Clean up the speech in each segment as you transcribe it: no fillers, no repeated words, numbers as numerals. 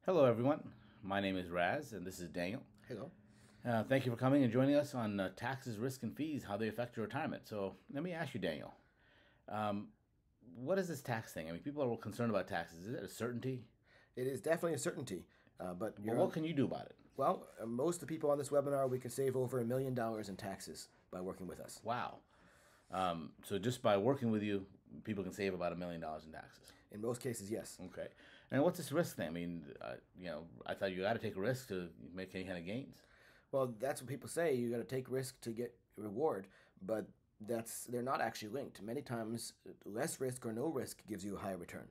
Hello, everyone. My name is Raz, and this is Daniel. Hello. Thank you for coming and joining us on taxes, risk, and fees, how they affect your retirement. So, let me ask you, Daniel, um, what is this tax thing? I mean, people are concerned about taxes. Is it a certainty? It is definitely a certainty, but Well, what can you do about it? most of the people on this webinar, we can save over $1 million in taxes by working with us. Wow. So, just by working with you, people can save about $1 million in taxes. In most cases, yes. Okay. And what's this risk thing? I mean, I thought you got to take a risk to make any kind of gains. Well, that's what people say. You got to take risk to get reward, but they're not actually linked. Many times, less risk or no risk gives you a higher return.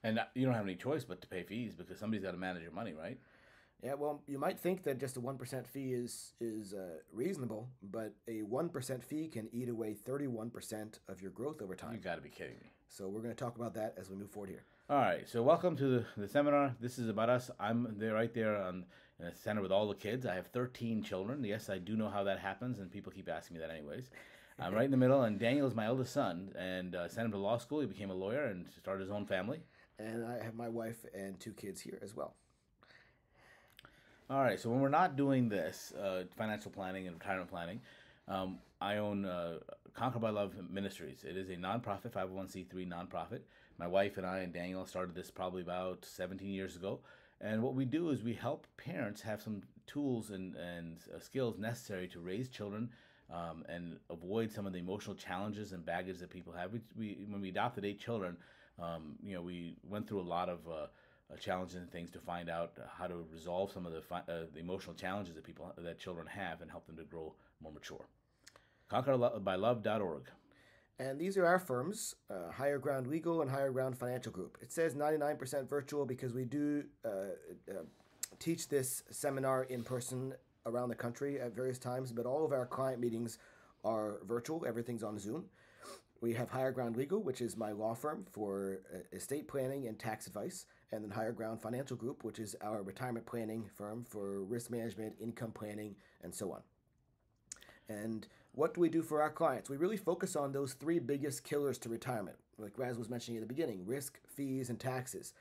And you don't have any choice but to pay fees because somebody's got to manage your money, right? Yeah, well, you might think that just a 1% fee is reasonable, but a 1% fee can eat away 31% of your growth over time. You got to be kidding me. So we're going to talk about that as we move forward here. All right, so welcome to the seminar. This is about us. I'm there right there in the center with all the kids. I have 13 children. Yes, I do know how that happens, and people keep asking me that anyways. I'm right in the middle, and Daniel is my eldest son, and sent him to law school. He became a lawyer and started his own family. And I have my wife and 2 kids here as well. All right, so when we're not doing this, financial planning and retirement planning, I own Conquer by Love Ministries. It is a nonprofit, 501c3 nonprofit. My wife and I and Daniel started this probably about 17 years ago. And what we do is we help parents have some tools and skills necessary to raise children and avoid some of the emotional challenges and baggage that people have. When we adopted 8 children, we went through a lot of challenges and things to find out how to resolve some of the emotional challenges that children have and help them to grow more mature. ConquerByLove.org. And these are our firms, Higher Ground Legal and Higher Ground Financial Group. It says 99% virtual because we do teach this seminar in person around the country at various times, but all of our client meetings are virtual. Everything's on Zoom. We have Higher Ground Legal, which is my law firm for estate planning and tax advice, and then Higher Ground Financial Group, which is our retirement planning firm for risk management, income planning, and so on. And what do we do for our clients? We really focus on those 3 biggest killers to retirement, like Raz was mentioning at the beginning: risk, fees, and taxes.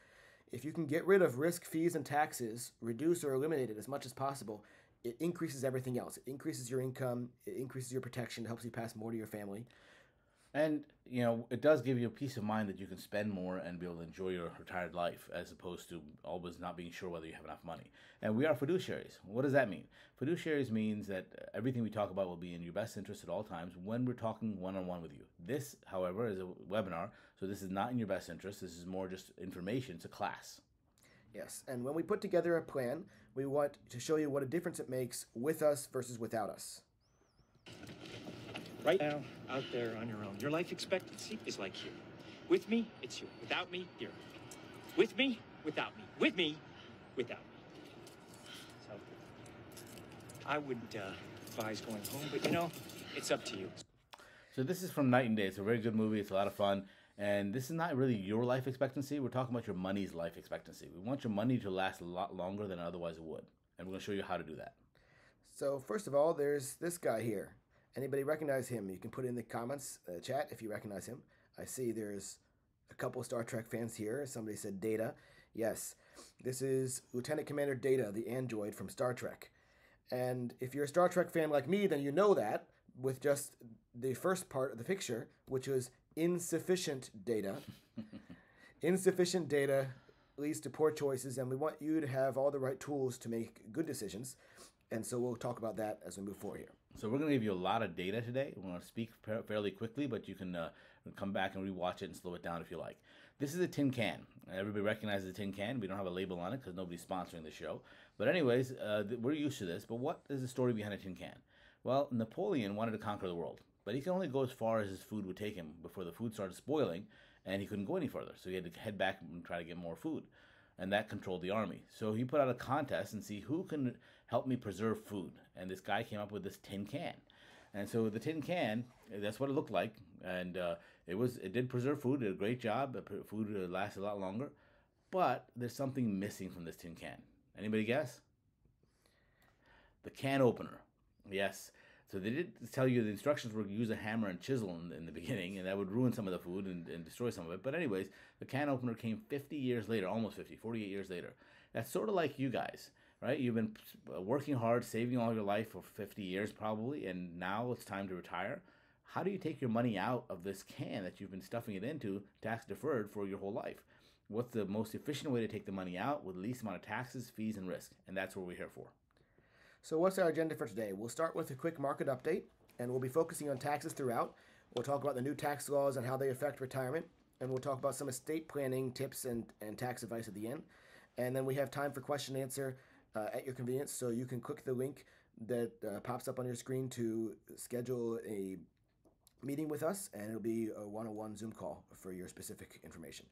If you can get rid of risk, fees, and taxes, reduce or eliminate it as much as possible, it increases everything else. It increases your income, it increases your protection, it helps you pass more to your family. And, it does give you a peace of mind that you can spend more and be able to enjoy your retired life as opposed to always not being sure whether you have enough money. And we are fiduciaries. What does that mean? Fiduciaries means that everything we talk about will be in your best interest at all times when we're talking one-on-one with you. This, however, is a webinar, so this is not in your best interest. This is more just information. It's a class. Yes, and when we put together a plan, we want to show you what a difference it makes with us versus without us. Right now, out there on your own, your life expectancy is like here. With me, it's here. Without me, here. With me, without me. With me, without me. So, I wouldn't advise going home, but it's up to you. So this is from Night and Day. It's a very good movie. It's a lot of fun. And this is not really your life expectancy. We're talking about your money's life expectancy. We want your money to last a lot longer than otherwise it would. And we're going to show you how to do that. So first of all, there's this guy here. Anybody recognize him? You can put in the comments chat if you recognize him. I see there's a couple Star Trek fans here. Somebody said Data. Yes, this is Lieutenant Commander Data, the android from Star Trek. And if you're a Star Trek fan like me, then you know that with just the first part of the picture, which was insufficient data. Insufficient data leads to poor choices, and we want you to have all the right tools to make good decisions. And so we'll talk about that as we move forward here. So we're going to give you a lot of data today. We're going to speak fairly quickly, but you can come back and rewatch it and slow it down if you like. This is a tin can. Everybody recognizes a tin can. We don't have a label on it because nobody's sponsoring the show. But anyways, we're used to this. But what is the story behind a tin can? Well, Napoleon wanted to conquer the world, but he could only go as far as his food would take him before the food started spoiling, and he couldn't go any further. So he had to head back and try to get more food. And that controlled the army. So he put out a contest and see who can help me preserve food. And this guy came up with this tin can. And so the tin can, that's what it looked like. And it did preserve food, did a great job. Food lasted a lot longer. But there's something missing from this tin can. Anybody guess? The can opener. Yes. So they did tell you the instructions were use a hammer and chisel in the beginning, and that would ruin some of the food and destroy some of it. But anyways, the can opener came 50 years later, almost 50, 48 years later. That's sort of like you guys, right? You've been working hard, saving all your life for 50 years probably, and now it's time to retire. How do you take your money out of this can that you've been stuffing it into, tax deferred, for your whole life? What's the most efficient way to take the money out with the least amount of taxes, fees, and risk? And that's what we're here for. So what's our agenda for today? We'll start with a quick market update, and we'll be focusing on taxes throughout. We'll talk about the new tax laws and how they affect retirement, and we'll talk about some estate planning tips and tax advice at the end. And then we have time for question and answer at your convenience, so you can click the link that pops up on your screen to schedule a meeting with us, and it'll be a one-on-one Zoom call for your specific information.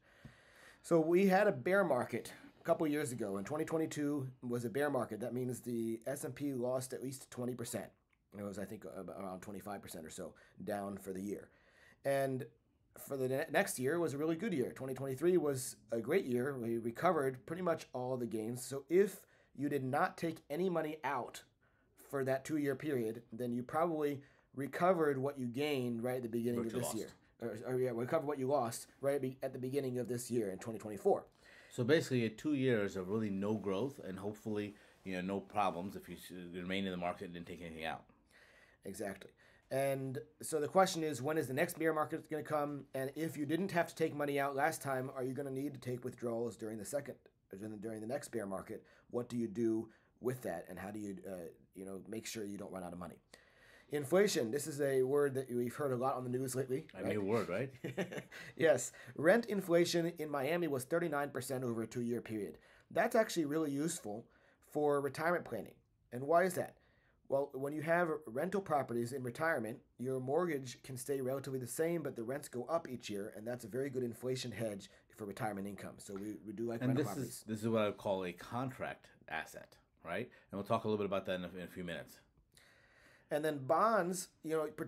So we had a bear market a couple years ago, and 2022 was a bear market. That means the S&P lost at least 20%. It was, I think, around 25% or so down for the year. And for the next year was a really good year. 2023 was a great year. We recovered pretty much all the gains. So if you did not take any money out for that 2-year period, then you probably recovered what you gained right at the beginning of this year. Recover what you lost right at the beginning of this year in 2024. So basically, 2 years of really no growth and hopefully, no problems if you remain in the market and didn't take anything out. Exactly. And so the question is, when is the next bear market going to come? And if you didn't have to take money out last time, are you going to need to take withdrawals during the next bear market? What do you do with that, and how do you make sure you don't run out of money? Inflation. This is a word that we've heard a lot on the news lately. A new word, right? Yes. Rent inflation in Miami was 39% over a 2-year period. That's actually really useful for retirement planning. And why is that? Well, when you have rental properties in retirement, your mortgage can stay relatively the same, but the rents go up each year, and that's a very good inflation hedge for retirement income. So we do like rental properties. This is what I would call a contract asset, right? And we'll talk a little bit about that in a few minutes. And then bonds,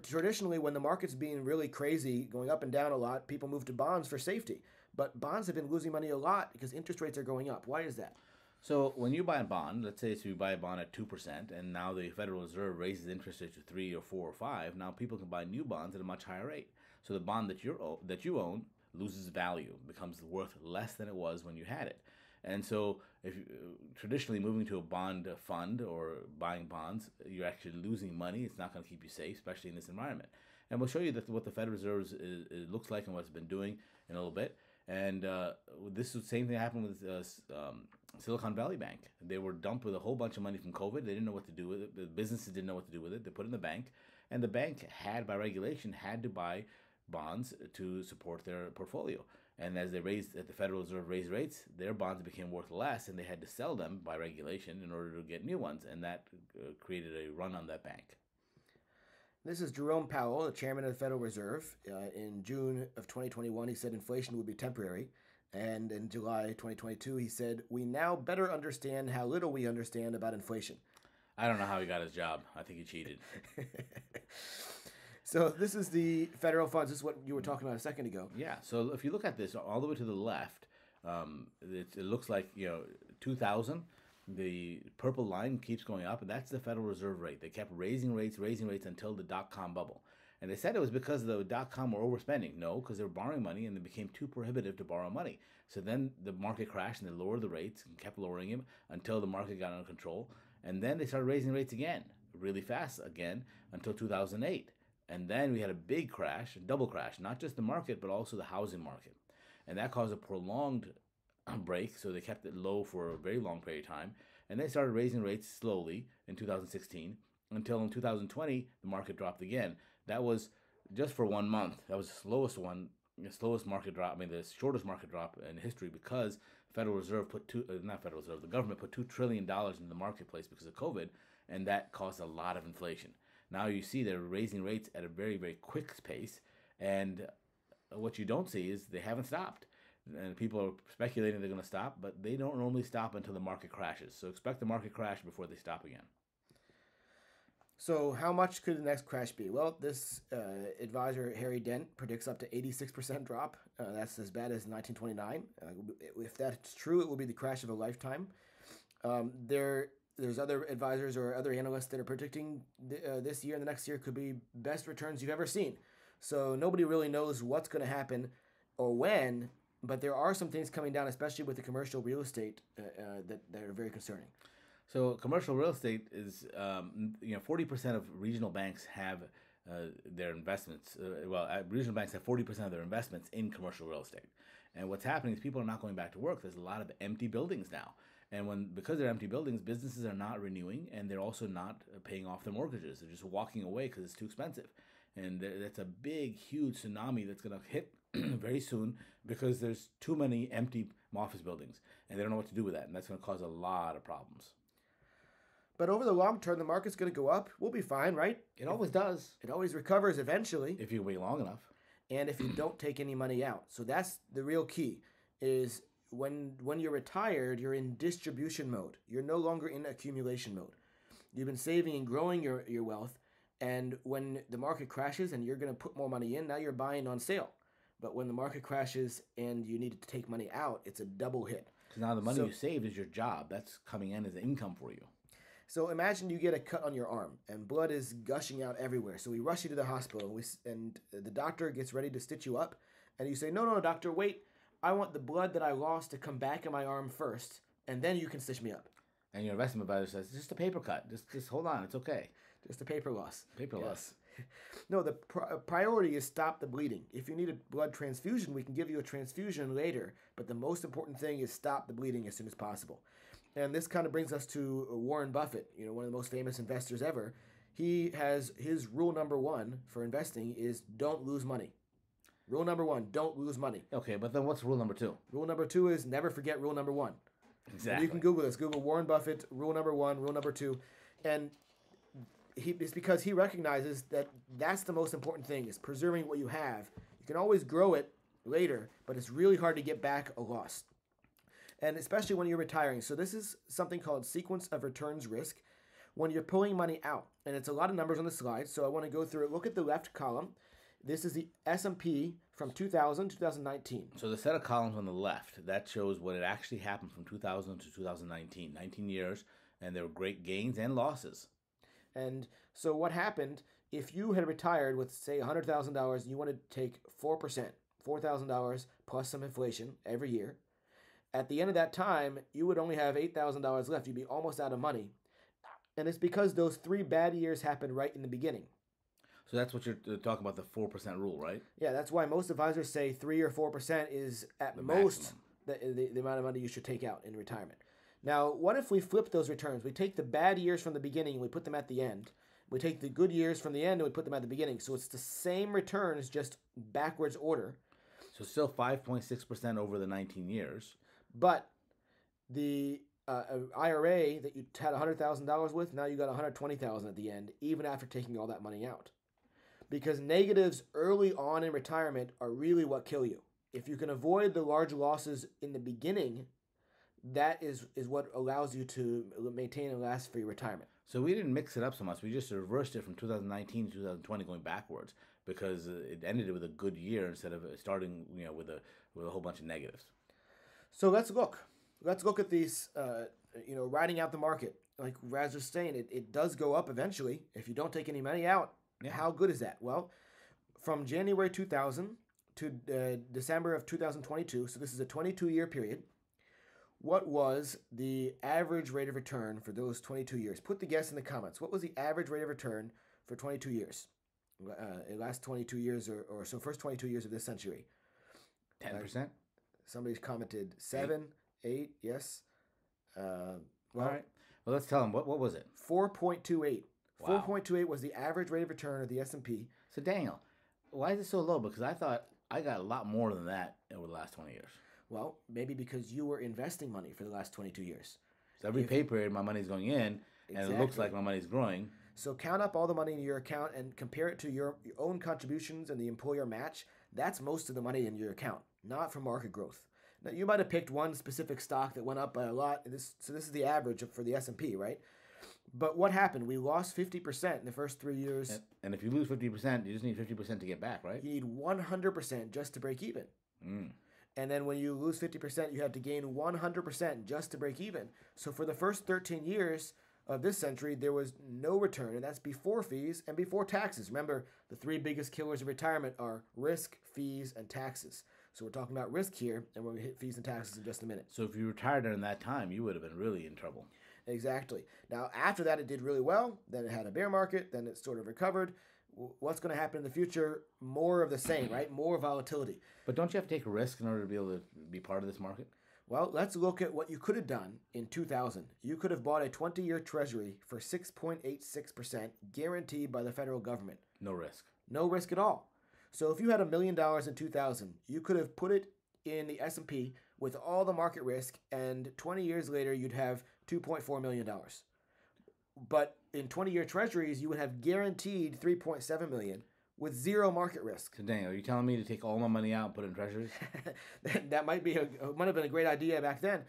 traditionally when the market's being really crazy, going up and down a lot, people move to bonds for safety. But bonds have been losing money a lot because interest rates are going up. Why is that? So when you buy a bond, let's say you buy a bond at 2%, and now the Federal Reserve raises interest rates to 3 or 4 or 5, now people can buy new bonds at a much higher rate. So the bond that you own loses value, becomes worth less than it was when you had it. And so if traditionally moving to a bond fund or buying bonds, you're actually losing money. It's not going to keep you safe, especially in this environment. And we'll show you what the Federal Reserve looks like and what it's been doing in a little bit. And this is the same thing happened with Silicon Valley Bank. They were dumped with a whole bunch of money from COVID. They didn't know what to do with it. The businesses didn't know what to do with it. They put it in the bank. And the bank by regulation, had to buy bonds to support their portfolio. And as the Federal Reserve raised rates, their bonds became worth less, and they had to sell them by regulation in order to get new ones. And that created a run on that bank. This is Jerome Powell, the chairman of the Federal Reserve. In June of 2021, he said inflation would be temporary. And in July 2022, he said, "We now better understand how little we understand about inflation." I don't know how he got his job. I think he cheated. So this is the federal funds. This is what you were talking about a second ago. Yeah. So if you look at this all the way to the left, it looks like 2000. The purple line keeps going up, and that's the Federal Reserve rate. They kept raising rates until the dot-com bubble. And they said it was because the dot-com were overspending. No, because they were borrowing money, and it became too prohibitive to borrow money. So then the market crashed, and they lowered the rates and kept lowering them until the market got under control. And then they started raising rates again, really fast again, until 2008. And then we had a big crash, a double crash, not just the market, but also the housing market. And that caused a prolonged break, so they kept it low for a very long period of time. And they started raising rates slowly in 2016, until in 2020, the market dropped again. That was just for 1 month. That was the slowest market drop, the shortest market drop in history, because the government put $2 trillion into the marketplace because of COVID, and that caused a lot of inflation. Now you see they're raising rates at a very, very quick pace, and what you don't see is they haven't stopped. And people are speculating they're going to stop, but they don't normally stop until the market crashes. So expect the market crash before they stop again. So how much could the next crash be? Well, this advisor, Harry Dent, predicts up to 86% drop. That's as bad as 1929. If that's true, it will be the crash of a lifetime. There there's other advisors or other analysts that are predicting this year and the next year could be best returns you've ever seen. So nobody really knows what's going to happen or when, but there are some things coming down, especially with the commercial real estate that are very concerning. So commercial real estate is, 40% of regional banks have their investments. Regional banks have 40% of their investments in commercial real estate. And what's happening is people are not going back to work. There's a lot of empty buildings now. And because they're empty buildings, businesses are not renewing, and they're also not paying off their mortgages. They're just walking away because it's too expensive. And that's a big, huge tsunami that's going to hit very soon because there's too many empty office buildings, and they don't know what to do with that. And that's going to cause a lot of problems. But over the long term, the market's going to go up. We'll be fine, right? It always does. It always recovers eventually. If you wait long enough. And if you don't take any money out. So that's the real key, is when you're retired, you're in distribution mode. You're no longer in accumulation mode. You've been saving and growing your wealth, and when the market crashes and you're going to put more money in, now you're buying on sale. But when the market crashes and you need to take money out, it's a double hit. Because now the money you saved is your job. That's coming in as income for you. So imagine you get a cut on your arm and blood is gushing out everywhere. So we rush you to the hospital and the doctor gets ready to stitch you up. And you say, no, doctor, wait. I want the blood that I lost to come back in my arm first, and then you can stitch me up. And your investment advisor says, just a paper cut. Just hold on. It's okay. Just a paper loss. Paper loss. No, the priority is stop the bleeding. If you need a blood transfusion, we can give you a transfusion later. But the most important thing is stop the bleeding as soon as possible. And this kind of brings us to Warren Buffett, one of the most famous investors ever. He has his rule number one for investing is don't lose money. Rule number one, don't lose money. Okay, but then what's rule number two? Rule number two is never forget rule number one. Exactly. And you can Google this. Google Warren Buffett, rule number one, rule number two. And it's because he recognizes that that's the most important thing, is preserving what you have. You can always grow it later, but it's really hard to get back a loss. And especially when you're retiring. So this is something called sequence of returns risk. When you're pulling money out, and it's a lot of numbers on the slide, so I want to go through it. Look at the left column. This is the S&P from 2000 to 2019. So the set of columns on the left, that shows what had actually happened from 2000 to 2019. 19 years, and there were great gains and losses. And so what happened, if you had retired with, say, $100,000, and you wanted to take 4%, $4,000 plus some inflation every year, at the end of that time, you would only have $8,000 left. You'd be almost out of money. And it's because those 3 bad years happened right in the beginning. So that's what you're talking about, the 4% rule, right? Yeah, that's why most advisors say 3 or 4% is at most the amount of money you should take out in retirement. Now, what if we flip those returns? We take the bad years from the beginning and we put them at the end. We take the good years from the end and we put them at the beginning. So it's the same returns, just backwards order. So still 5.6% over the 19 years. But the IRA that you had $100,000 with, now you got $120,000 at the end, even after taking all that money out. Because negatives early on in retirement are really what kill you. If you can avoid the large losses in the beginning, that is what allows you to maintain and last for your retirement. So we didn't mix it up so much. We just reversed it from 2019 to 2020 going backwards because it ended with a good year instead of starting with a whole bunch of negatives. So let's look. Let's look at these, riding out the market. Like Raz was saying, it does go up eventually if you don't take any money out. Yeah. How good is that? Well, from January 2000 to December of 2022, so this is a 22-year period, what was the average rate of return for those 22 years? Put the guess in the comments. What was the average rate of return for 22 years? The last 22 years or so, first 22 years of this century. 10%? Somebody's commented 7, 8, yes. All right. Well, let's tell them. What was it? 4.28. Wow. 4.28 was the average rate of return of the S&P. So, Daniel, why is it so low? Because I thought I got a lot more than that over the last 20 years. Well, maybe because you were investing money for the last 22 years. So every pay period, my money's going in, and it looks like my money's growing. So count up all the money in your account and compare it to your own contributions and the employer match. That's most of the money in your account, not from market growth. Now, you might have picked one specific stock that went up by a lot. So this is the average for the S&P, right? But what happened? We lost 50% in the first 3 years. And if you lose 50%, you just need 50% to get back, right? You need 100% just to break even. Mm. And then when you lose 50%, you have to gain 100% just to break even. So for the first 13 years, of this century, there was no return, and that's before fees and before taxes. Remember, the three biggest killers of retirement are risk, fees, and taxes. So we're talking about risk here, and we're going to hit fees and taxes in just a minute. So if you retired during that time, you would have been really in trouble. Exactly. Now, after that, it did really well. Then it had a bear market. Then it sort of recovered. What's going to happen in the future? More of the same, right? More volatility. But don't you have to take a risk in order to be able to be part of this market? Well, let's look at what you could have done in 2000. You could have bought a 20-year treasury for 6.86% guaranteed by the federal government. No risk. No risk at all. So if you had $1 million in 2000, you could have put it in the S&P with all the market risk, and 20 years later, you'd have $2.4 million. But in 20-year treasuries, you would have guaranteed $3.7 million with zero market risk. So Daniel, are you telling me to take all my money out and put it in treasuries? That might have been a great idea back then.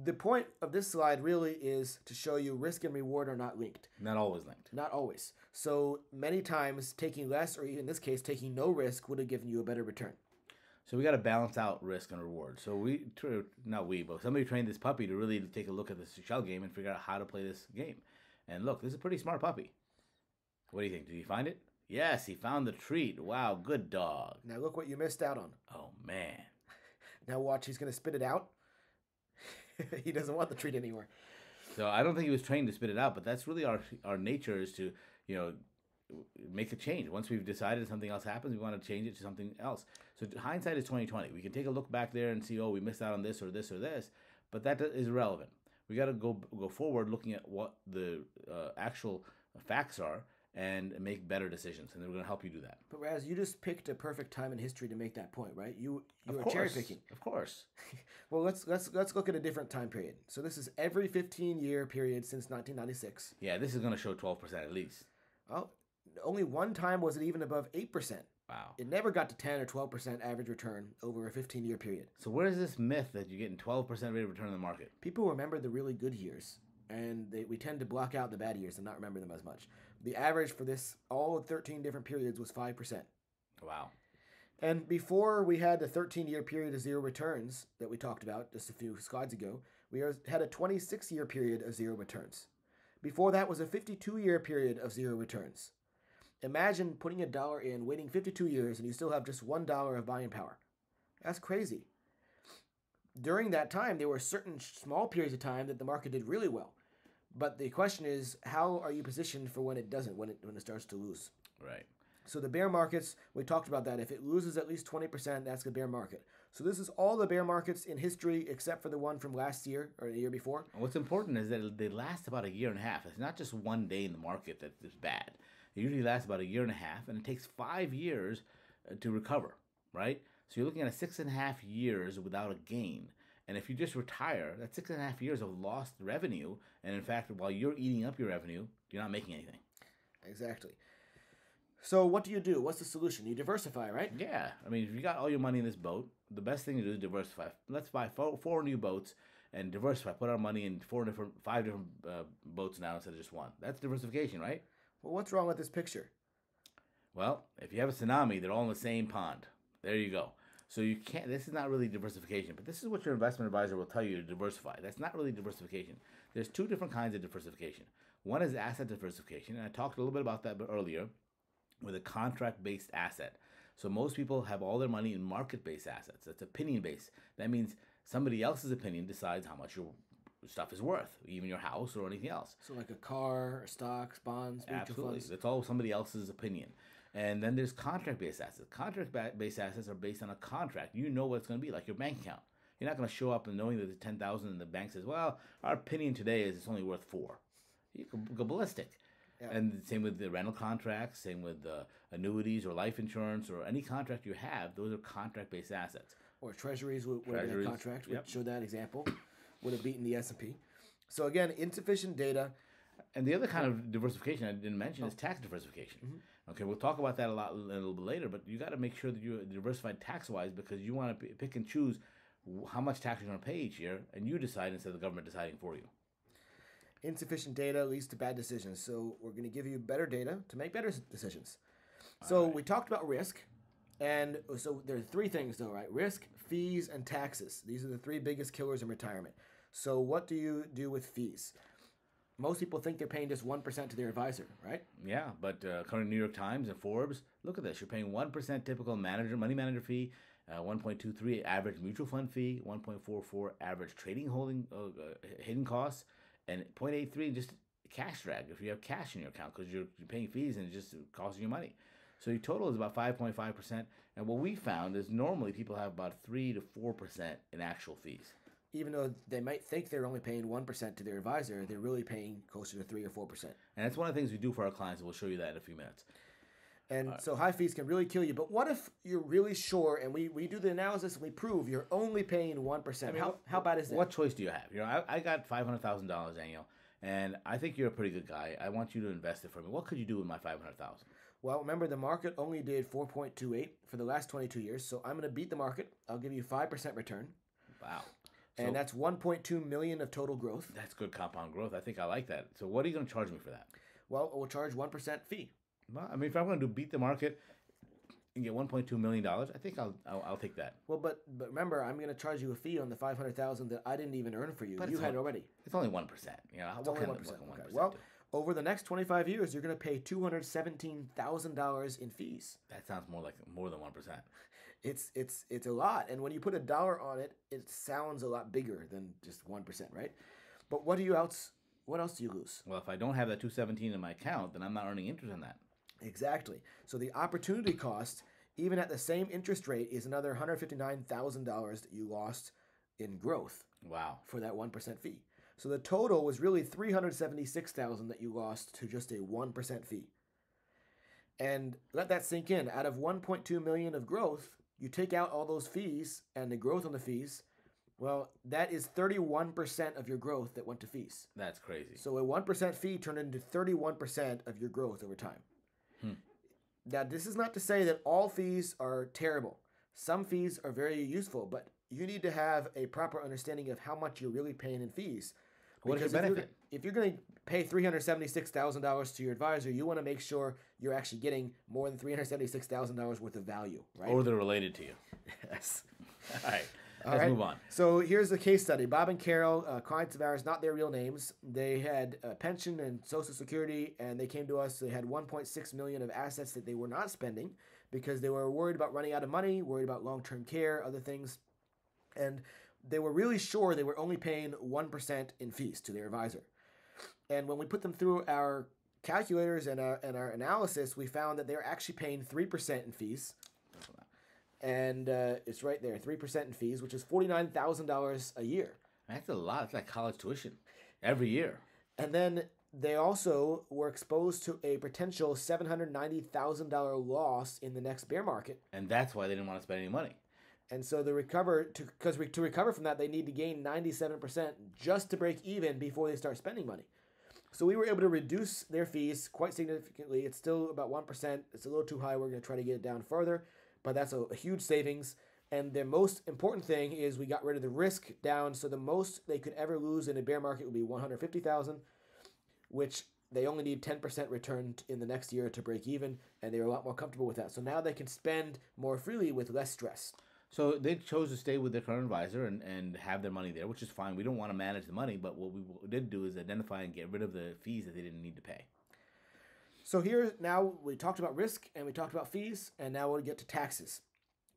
The point of this slide really is to show you risk and reward are not linked. Not always linked. Not always. So many times taking less, or in this case taking no risk, would have given you a better return. So we got to balance out risk and reward. So but somebody trained this puppy to really take a look at the shell game and figure out how to play this game. And look, this is a pretty smart puppy. What do you think? Did he find it? Yes, he found the treat. Wow, good dog. Now look what you missed out on. Oh, man. Now watch, he's going to spit it out. He doesn't want the treat anymore. So I don't think he was trained to spit it out, but that's really our nature is to, make a change. Once we've decided something else happens, we want to change it to something else. So hindsight is 20/20. We can take a look back there and see, we missed out on this or this or this, but that is irrelevant. We got to go forward looking at what the actual facts are and make better decisions, and we're going to help you do that. But Raz, you just picked a perfect time in history to make that point, right? You were course, cherry picking. Of course. Well, let's look at a different time period. So this is every 15-year period since 1996. Yeah, this is going to show 12% at least. Well, only one time was it even above 8%. Wow. It never got to 10 or 12% average return over a 15-year period. So where is this myth that you're getting 12% rate of return in the market? People remember the really good years, and we tend to block out the bad years and not remember them as much. The average for this, all 13 different periods, was 5%. Wow. And before we had the 13-year period of zero returns that we talked about just a few slides ago, we had a 26-year period of zero returns. Before that was a 52-year period of zero returns. Imagine putting $1 in, waiting 52 years, and you still have just $1 of buying power. That's crazy. During that time, there were certain small periods of time that the market did really well. But the question is, how are you positioned for when it doesn't, when it starts to lose? Right. So the bear markets, we talked about that. If it loses at least 20%, that's the bear market. So this is all the bear markets in history except for the one from last year or the year before. And what's important is that they last about a year and a half. It's not just one day in the market that is bad. It usually lasts about a year and a half, and it takes 5 years to recover, right? So you're looking at 6.5 years without a gain. And if you just retire, that's 6.5 years of lost revenue. And in fact, while you're eating up your revenue, you're not making anything. Exactly. So what do? What's the solution? You diversify, right? Yeah. I mean, if you got all your money in this boat, the best thing to do is diversify. Let's buy four new boats and diversify. Put our money in 5 different boats now instead of just one. That's diversification, right? Well, what's wrong with this picture? Well, if you have a tsunami, they're all in the same pond. There you go. So you can't, this is not really diversification, but this is what your investment advisor will tell you to diversify. That's not really diversification. There's two different kinds of diversification. One is asset diversification, and I talked a little bit about that earlier with a contract-based asset. So most people have all their money in market-based assets. That's opinion-based. That means somebody else's opinion decides how much your stuff is worth, even your house or anything else. So like a car, or stocks, bonds, mutual Absolutely. funds. That's all somebody else's opinion. And then there's contract-based assets. Contract-based assets are based on a contract. You know what it's going to be, like your bank account. You're not going to show up and knowing that it's 10,000 and the bank says, well, our opinion today is it's only worth 4. You go ballistic. Yeah. And same with the rental contracts, same with annuities or life insurance or any contract you have, those are contract-based assets. Or treasuries would have been a contract, which showed that example, would have beaten the S&P. So again, insufficient data. And the other kind of diversification I didn't mention is tax diversification. Mm-hmm. Okay, we'll talk about that a little bit later, but you got to make sure that you're diversified tax-wise because you want to pick and choose how much tax you're going to pay each year, and you decide instead of the government deciding for you. Insufficient data leads to bad decisions, so we're going to give you better data to make better decisions. So we talked about risk, and so there are 3 things though, right? Risk, fees, and taxes. These are the 3 biggest killers in retirement. So what do you do with fees? most people think they're paying just 1% to their advisor, right? Yeah, but according to New York Times and Forbes, look at this. You're paying 1% typical money manager fee, 1.23 average mutual fund fee, 1.44 average trading holding hidden costs, and 0.83 just cash drag if you have cash in your account because you're paying fees and it just costing you money. So your total is about 5.5%. And what we found is normally people have about 3 to 4% in actual fees. Even though they might think they're only paying 1% to their advisor, they're really paying closer to 3 or 4%. And that's one of the things we do for our clients, and we'll show you that in a few minutes. And so high fees can really kill you. But what if you're really sure, and we do the analysis and we prove you're only paying 1%? I mean, how bad is that? What choice do you have? You know, I got $500,000, Daniel, and I think you're a pretty good guy. I want you to invest it for me. What could you do with my $500,000? Well, remember, the market only did 4.28 for the last 22 years, so I'm going to beat the market. I'll give you 5% return. Wow. And that's 1.2 million of total growth. That's good compound growth. I think I like that. So what are you going to charge me for that? Well, we'll charge 1% fee. Well, I mean, if I'm going to beat the market and get $1.2 million, I think I'll take that. Well, but remember, I'm going to charge you a fee on the $500,000 that I didn't even earn for you. You had already. It's only 1%. You know, it's only 1%. Okay. Well, over the next 25 years, you're going to pay $217,000 in fees. That sounds more than 1%. It's a lot, and when you put a dollar on it, it sounds a lot bigger than just 1%, right? But what else do you lose? Well, if I don't have that 217 in my account, then I'm not earning interest on that. Exactly. So the opportunity cost, even at the same interest rate, is another $159,000 that you lost in growth. Wow. For that 1% fee. So the total was really $376,000 that you lost to just a 1% fee. And let that sink in. Out of 1.2 million of growth, you take out all those fees and the growth on the fees. Well, that is 31% of your growth that went to fees. That's crazy. So a 1% fee turned into 31% of your growth over time. Now, this is not to say that all fees are terrible. Some fees are very useful, but you need to have a proper understanding of how much you're really paying in fees. What is your benefit? If you're going to pay $376,000 to your advisor, you want to make sure you're actually getting more than $376,000 worth of value, right? Or they're related to you. Yes. All right. Let's move on. So here's the case study. Bob and Carol, clients of ours, not their real names. They had a pension and Social Security, and they came to us. They had $1.6 million of assets that they were not spending because they were worried about running out of money, worried about long-term care, other things. And they were really sure they were only paying 1% in fees to their advisor. And when we put them through our calculators and our analysis, we found that they're actually paying 3% in fees. And it's right there, 3% in fees, which is $49,000 a year. That's a lot. It's like college tuition every year. And then they also were exposed to a potential $790,000 loss in the next bear market. And that's why they didn't want to spend any money. And so to recover from that, they need to gain 97% just to break even before they start spending money. So we were able to reduce their fees quite significantly. It's still about 1%. It's a little too high. We're going to try to get it down further. But that's a huge savings. And the most important thing is we got rid of the risk down. So the most they could ever lose in a bear market would be $150,000, which they only need 10% return in the next year to break even. And they're a lot more comfortable with that. So now they can spend more freely with less stress. So they chose to stay with their current advisor and have their money there, which is fine. We don't want to manage the money, but what we did do is identify and get rid of the fees that they didn't need to pay. So here, now we talked about risk and we talked about fees, and now we'll get to taxes.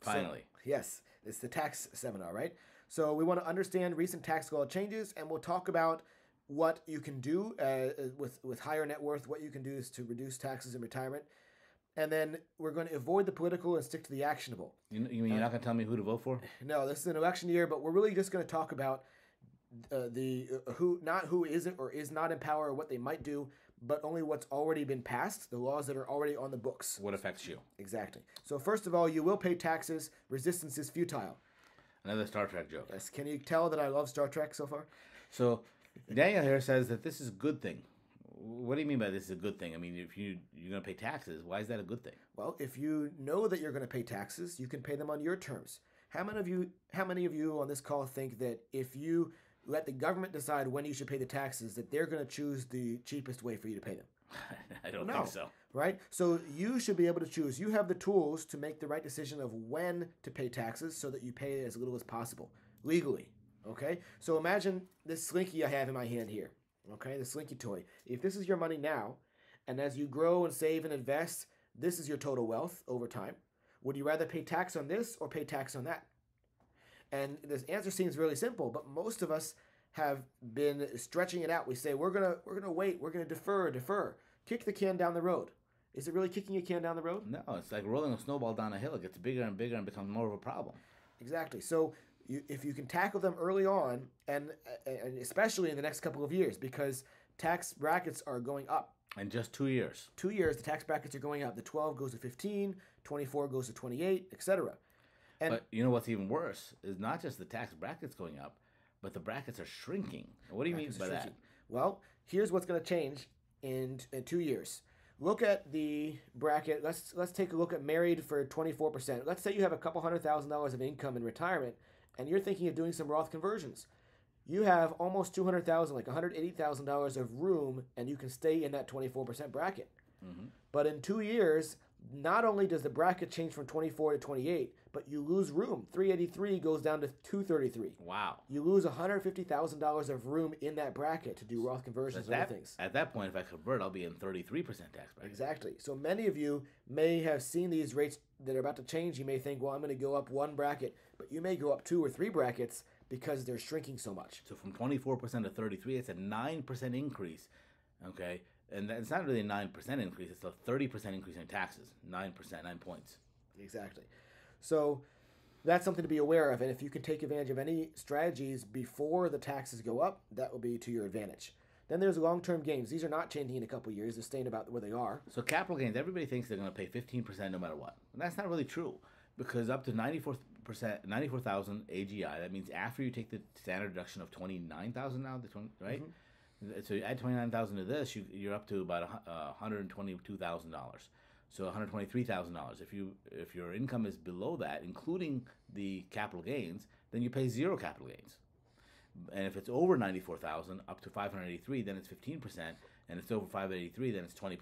Finally. So, yes, it's the tax seminar, right? So we want to understand recent tax law changes, and we'll talk about what you can do with higher net worth, what you can do is to reduce taxes in retirement. And then we're going to avoid the political and stick to the actionable. You mean you're not going to tell me who to vote for? No, this is an election year, but we're really just going to talk about who isn't or is not in power or what they might do, but only what's already been passed, the laws that are already on the books. What affects you. Exactly. So first of all, you will pay taxes. Resistance is futile. Another Star Trek joke. Yes. Can you tell that I love Star Trek so far? So Daniel here says that this is a good thing. What do you mean by this is a good thing? I mean, if you're going to pay taxes, why is that a good thing? Well, if you know that you're going to pay taxes, you can pay them on your terms. How many of you on this call think that if you let the government decide when you should pay the taxes, that they're going to choose the cheapest way for you to pay them? I don't think so. Right? So you should be able to choose. You have the tools to make the right decision of when to pay taxes so that you pay as little as possible legally. Okay? So imagine this Slinky I have in my hand here. Okay, the slinky toy. If this is your money now, and as you grow and save and invest, this is your total wealth over time. Would you rather pay tax on this or pay tax on that? And this answer seems really simple, but most of us have been stretching it out. We say we're gonna wait, we're gonna defer, kick the can down the road. Is it really kicking a can down the road? No, it's like rolling a snowball down a hill. It gets bigger and bigger and becomes more of a problem. Exactly. So if you can tackle them early on, and especially in the next couple of years, because tax brackets are going up. In just 2 years. 2 years, the tax brackets are going up. The 12 goes to 15, 24 goes to 28, etc. And But you know what's even worse is not just the tax brackets going up, but the brackets are shrinking. What do you mean by that? Well, here's what's going to change in 2 years. Look at the bracket. Let's take a look at married for 24%. Let's say you have a couple $100,000 of income in retirement, and you're thinking of doing some Roth conversions. You have almost $200,000, like $180,000 of room, and you can stay in that 24% bracket. Mm-hmm. But in 2 years, not only does the bracket change from 24 to 28, but you lose room. 383 goes down to 233. Wow. You lose $150,000 of room in that bracket to do Roth conversions and other things. At that point, if I convert, I'll be in 33% tax bracket. Exactly. So many of you may have seen these rates that are about to change. You may think, well, I'm going to go up one bracket, but you may go up 2 or 3 brackets because they're shrinking so much. So from 24% to 33, it's a 9% increase. Okay? And it's not really a 9% increase, it's a 30% increase in taxes. 9%, 9 points. Exactly. So that's something to be aware of. And if you can take advantage of any strategies before the taxes go up, that will be to your advantage. Then there's long-term gains. These are not changing in a couple of years. They're staying about where they are. So capital gains, everybody thinks they're going to pay 15% no matter what. And that's not really true, because up to 94,000 AGI, that means after you take the standard deduction of 29,000 now, right? Mm-hmm. So you add 29,000 to this, you're up to about $122,000. So $123,000. If your income is below that, including the capital gains, then you pay 0 capital gains. And if it's over 94,000 up to 583, then it's 15%, and if it's over 583, then it's 20%.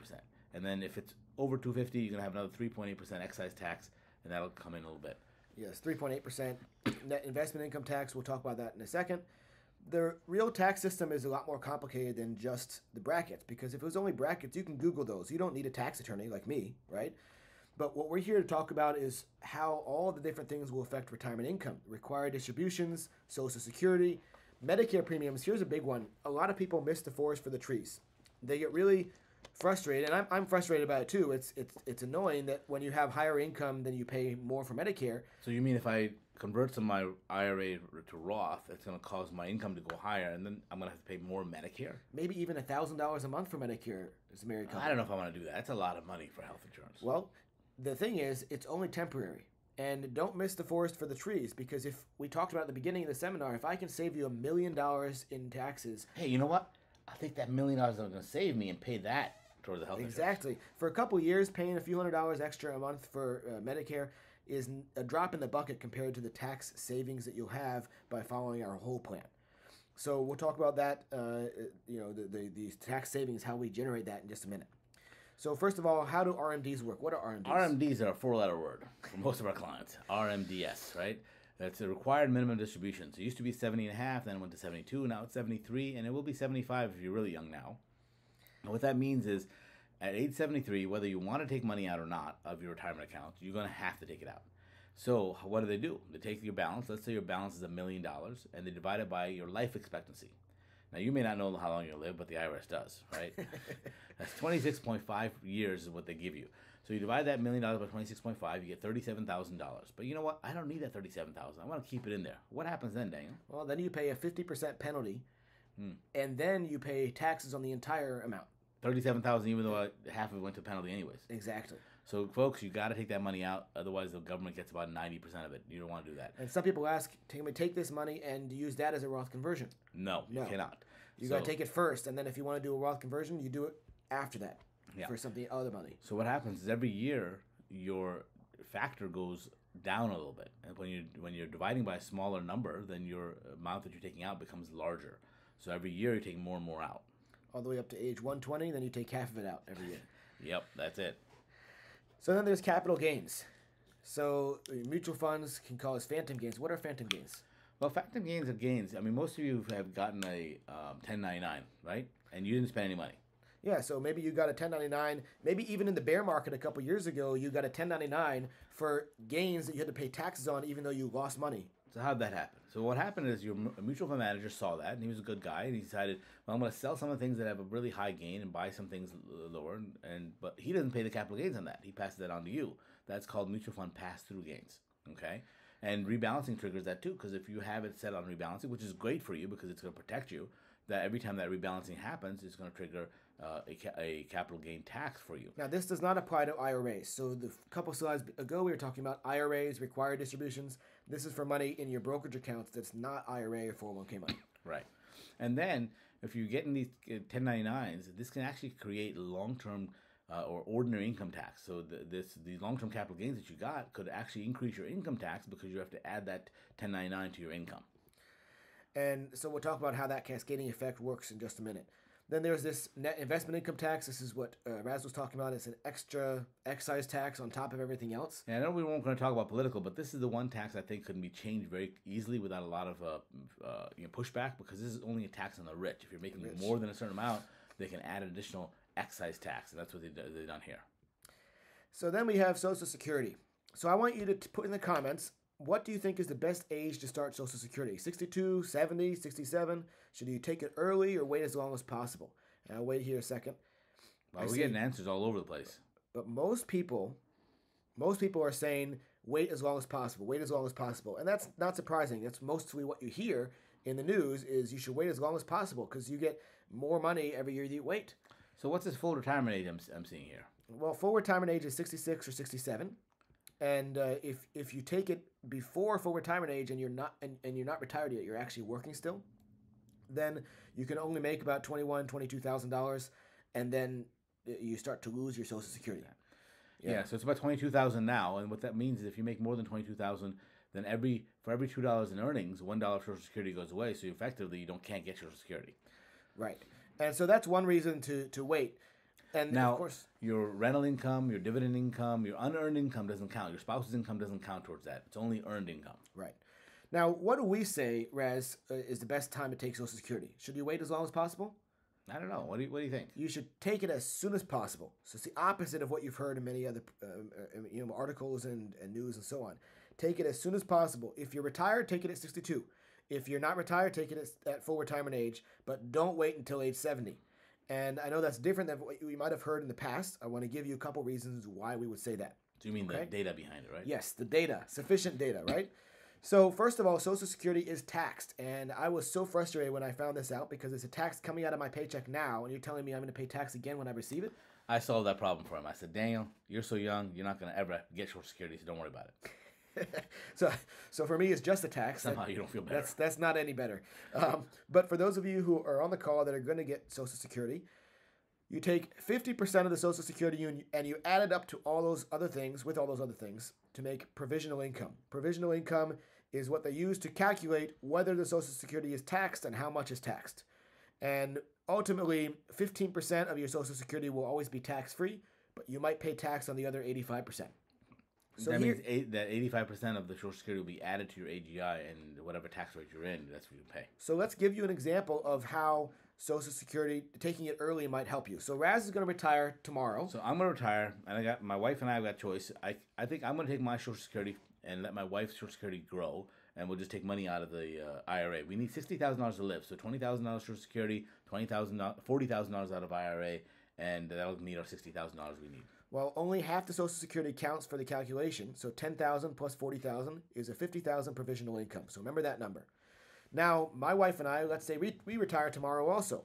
And then if it's over 250, you're gonna have another 3.8% excise tax, and that'll come in a little bit. Yes, 3.8% net investment income tax. We'll talk about that in a second. The real tax system is a lot more complicated than just the brackets, because if it was only brackets, you can Google those. You don't need a tax attorney like me, right? But what we're here to talk about is how all the different things will affect retirement income. Required distributions, Social Security, Medicare premiums. Here's a big one. A lot of people miss the forest for the trees. They get really frustrated, and I'm frustrated about it too. It's annoying that when you have higher income, then you pay more for Medicare. So you mean if I convert some of my IRA to Roth, it's going to cause my income to go higher, and then I'm going to have to pay more Medicare? Maybe even $1,000 a month for Medicare as a married couple. I don't know if I want to do that. That's a lot of money for health insurance. Well, the thing is, it's only temporary. And don't miss the forest for the trees, because if we talked about at the beginning of the seminar, if I can save you $1 million in taxes. Hey, you know what? I think that $1 million is going to save me and pay that towards the health insurance. Exactly. For a couple of years, paying a few $100s extra a month for Medicare is a drop in the bucket compared to the tax savings that you'll have by following our whole plan. So we'll talk about that, the tax savings, how we generate that in just a minute. So first of all, how do RMDs work? What are RMDs? RMDs are a 4-letter word for most of our clients. RMDS, right? That's a required minimum distribution. So it used to be 70.5, then it went to 72, now it's 73, and it will be 75 if you're really young now. And what that means is, at age 73, whether you want to take money out or not of your retirement account, you're going to have to take it out. So what do? They take your balance. Let's say your balance is $1 million, and they divide it by your life expectancy. Now, you may not know how long you'll live, but the IRS does, right? That's 26.5 years is what they give you. So you divide that $1 million by 26.5, you get $37,000. But you know what? I don't need that $37,000. I want to keep it in there. What happens then, Daniel? Well, then you pay a 50% penalty, and then you pay taxes on the entire amount. $37,000, even though half of it went to penalty anyways. Exactly. So, folks, you got to take that money out. Otherwise, the government gets about 90% of it. You don't want to do that. And some people ask, can we take this money and use that as a Roth conversion? No, you cannot. You got to take it first, and then if you want to do a Roth conversion, you do it after that for something other money. So what happens is every year your factor goes down a little bit, and when you're dividing by a smaller number, then your amount that you're taking out becomes larger. So every year you're taking more and more out. All the way up to age 120, then you take half of it out every year. Yep, that's it. So then there's capital gains. So mutual funds can cause phantom gains. What are phantom gains? Well, factor gains are gains. I mean, most of you have gotten a 1099, right? And you didn't spend any money. Yeah, so maybe you got a 1099. Maybe even in the bear market a couple years ago, you got a 1099 for gains that you had to pay taxes on, even though you lost money. So how'd that happen? So what happened is your mutual fund manager saw that, and he was a good guy, and he decided, well, I'm going to sell some of the things that have a really high gain and buy some things lower. But he doesn't pay the capital gains on that. He passes that on to you. That's called mutual fund pass-through gains. Okay, and rebalancing triggers that too, because if you have it set on rebalancing, which is great for you because it's going to protect you, that every time that rebalancing happens, it's going to trigger a capital gain tax for you. Now, this does not apply to IRAs. So the couple slides ago, we were talking about IRAs, required distributions. This is for money in your brokerage accounts that's not IRA or 401k money. Right. And then if you get in these 1099s, this can actually create long-term or ordinary income tax. So these long-term capital gains that you got could actually increase your income tax because you have to add that 1099 to your income. And so we'll talk about how that cascading effect works in just a minute. Then there's this net investment income tax. This is what Raz was talking about. It's an extra excise tax on top of everything else. And I know we weren't going to talk about political, but this is the one tax I think can be changed very easily without a lot of pushback, because this is only a tax on the rich. If you're making more than a certain amount, they can add an additional excise tax, and that's what they've done here. So then we have Social Security. So I want you to put in the comments, what do you think is the best age to start Social Security? 62, 70, 67? Should you take it early or wait as long as possible? And I'll wait here a second. Well, we're getting answers all over the place. But most people are saying wait as long as possible, wait as long as possible. And that's not surprising. That's mostly what you hear in the news is you should wait as long as possible because you get more money every year you wait. So what's this full retirement age I'm seeing here? Well, full retirement age is 66 or 67. And if you take it before full retirement age and you're not retired yet, you're actually working still, then you can only make about $22,000, and then you start to lose your Social Security. Yeah, so it's about $22,000 now, and what that means is if you make more than $22,000, then for every $2 in earnings, $1 Social Security goes away. So effectively, you can't get Social Security. Right, and so that's one reason to wait. And now, of course, your rental income, your dividend income, your unearned income doesn't count. Your spouse's income doesn't count towards that. It's only earned income. Right. Now, what do we say, Raz, is the best time to take Social Security? Should you wait as long as possible? I don't know. What do you think? You should take it as soon as possible. So it's the opposite of what you've heard in many other articles and news and so on. Take it as soon as possible. If you're retired, take it at 62. If you're not retired, take it at full retirement age, but don't wait until age 70. And I know that's different than what we might have heard in the past. I want to give you a couple reasons why we would say that. So you mean the data behind it, right? Yes, the data. Sufficient data, right? So first of all, Social Security is taxed. And I was so frustrated when I found this out because it's a tax coming out of my paycheck now, and you're telling me I'm going to pay tax again when I receive it? I solved that problem for him. I said, Daniel, you're so young, you're not going to ever get Social Security, so don't worry about it. So for me, it's just a tax. Somehow you don't feel better. That's not any better. But for those of you who are on the call that are going to get Social Security, you take 50% of the Social Security and you add it up to all those other things, with all those other things, to make provisional income. Provisional income is what they use to calculate whether the Social Security is taxed and how much is taxed. And ultimately, 15% of your Social Security will always be tax-free, but you might pay tax on the other 85%. So that means that 85% of the Social Security will be added to your AGI, and whatever tax rate you're in, that's what you pay. So let's give you an example of how Social Security, taking it early, might help you. So Raz is going to retire tomorrow. So I'm going to retire, and my wife and I have got choice. I think I'm going to take my Social Security and let my wife's Social Security grow, and we'll just take money out of the IRA. We need $60,000 to live, so $20,000 Social Security, $40,000 out of IRA, and that'll meet our $60,000 we need. Well, only half the Social Security counts for the calculation, so $10,000 plus $40,000 is a $50,000 provisional income. So remember that number. Now, my wife and I, let's say we retire tomorrow also,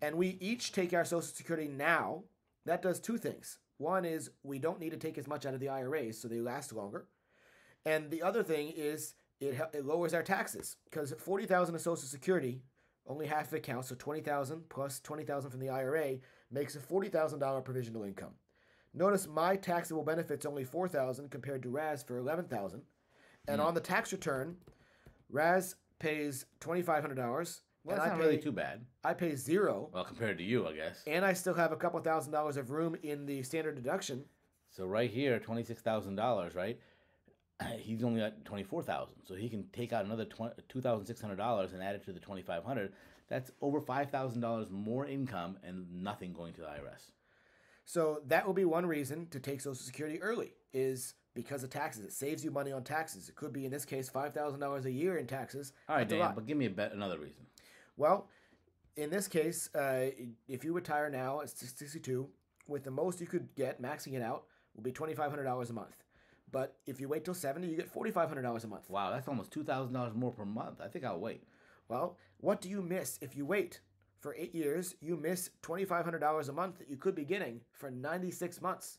and we each take our Social Security now. That does two things. One is we don't need to take as much out of the IRAs, so they last longer. And the other thing is it lowers our taxes, because $40,000 of Social Security, only half of it counts, so $20,000 plus $20,000 from the IRA makes a $40,000 provisional income. Notice my taxable benefit's only $4,000 compared to Raz for $11,000. And on the tax return, Raz pays $2,500. Well, that's not really too bad. I pay $0. Well, compared to you, I guess. And I still have a couple $1,000s of room in the standard deduction. So right here, $26,000, right? he's only at $24,000, so he can take out another $2,600 and add it to the $2,500. That's over $5,000 more income and nothing going to the IRS. So that will be one reason to take Social Security early, is because of taxes. It saves you money on taxes. It could be, in this case, $5,000 a year in taxes. All right, Dan, but give me another reason. Well, in this case, if you retire now at 62, with the most you could get, maxing it out, will be $2,500 a month. But if you wait till 70, you get $4,500 a month. Wow, that's almost $2,000 more per month. I think I'll wait. Well, what do you miss if you wait? For 8 years, you miss $2,500 a month that you could be getting for 96 months.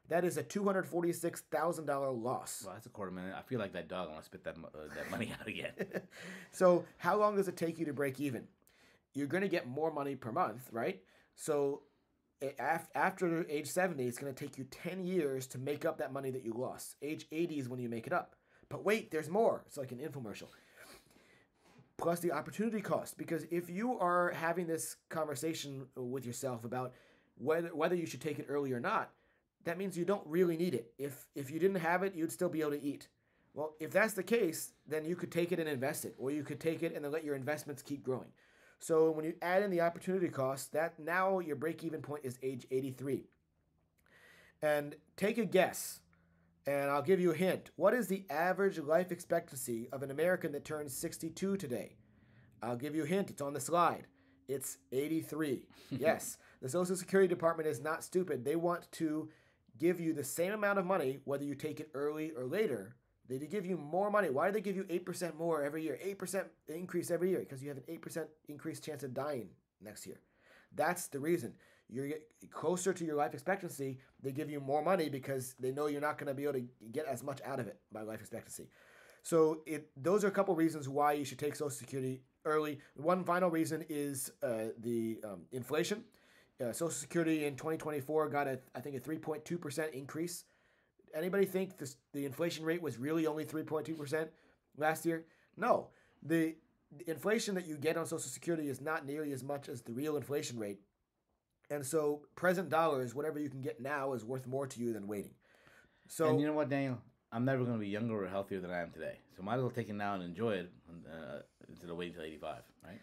That is a $246,000 loss. Well, that's a $250,000. I feel like that dog. I want to spit that money out again. So how long does it take you to break even? You're going to get more money per month, right? So after age 70, it's going to take you 10 years to make up that money that you lost. Age 80 is when you make it up. But wait, there's more. It's like an infomercial. Plus the opportunity cost. Because if you are having this conversation with yourself about whether you should take it early or not, that means you don't really need it. If you didn't have it, you'd still be able to eat. Well, if that's the case, then you could take it and invest it. Or you could take it and then let your investments keep growing. So when you add in the opportunity cost, that now your break-even point is age 83. And take a guess, and I'll give you a hint. What is the average life expectancy of an American that turns 62 today? I'll give you a hint. It's on the slide. It's 83. Yes, the Social Security Department is not stupid. They want to give you the same amount of money, whether you take it early or later. They give you more money. Why do they give you 8% more every year? 8% increase every year, because you have an 8% increased chance of dying next year. That's the reason. You're closer to your life expectancy. They give you more money because they know you're not going to be able to get as much out of it by life expectancy. So those are a couple reasons why you should take Social Security early. One final reason is the inflation. Social Security in 2024 got I think a 3.2% increase. Anybody think the inflation rate was really only 3.2% last year? No. The inflation that you get on Social Security is not nearly as much as the real inflation rate. And so present dollars, whatever you can get now, is worth more to you than waiting. So, and you know what, Daniel? I'm never going to be younger or healthier than I am today. So might as well take it now and enjoy it instead of waiting until 85, right?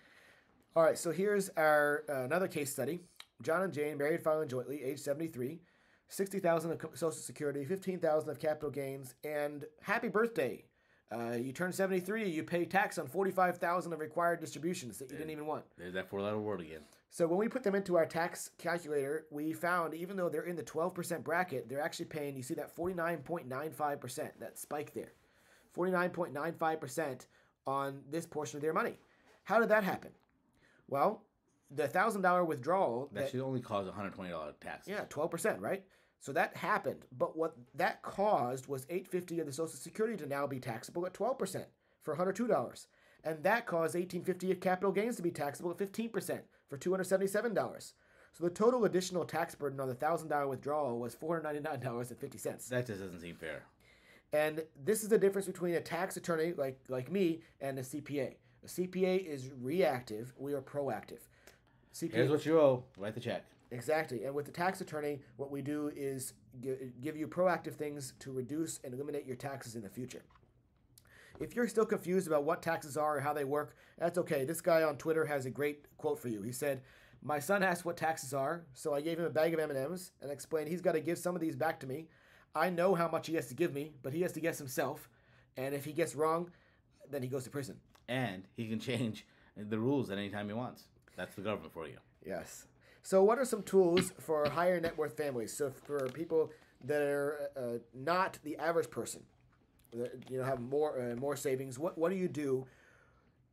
All right, so here's our another case study. John and Jane, married, filing jointly, age 73. $60,000 of Social Security, $15,000 of capital gains, and happy birthday. You turn 73, you pay tax on $45,000 of required distributions that you didn't even want. There's that four-letter word again. So when we put them into our tax calculator, we found even though they're in the 12% bracket, they're actually paying, you see that 49.95%, that spike there. 49.95% on this portion of their money. How did that happen? Well, the $1,000 withdrawal... That should only cause $120 tax. Yeah, 12%, right? So that happened. But what that caused was $850 of the Social Security to now be taxable at 12% for $102. And that caused $1,850 of capital gains to be taxable at 15% for $277. So the total additional tax burden on the $1,000 withdrawal was $499.50. That just doesn't seem fair. And this is the difference between a tax attorney like me and a CPA. A CPA is reactive. We are proactive. CPA, here's what you owe. Write the check. Exactly. And with the tax attorney, what we do is give you proactive things to reduce and eliminate your taxes in the future. If you're still confused about what taxes are or how they work, that's okay. This guy on Twitter has a great quote for you. He said, "My son asked what taxes are, so I gave him a bag of M&Ms and explained he's got to give some of these back to me. I know how much he has to give me, but he has to guess himself. And if he gets wrong, then he goes to prison." And he can change the rules at any time he wants. That's the government for you. Yes. So what are some tools for higher net worth families? So for people that are not the average person, that, have more savings, what do you do?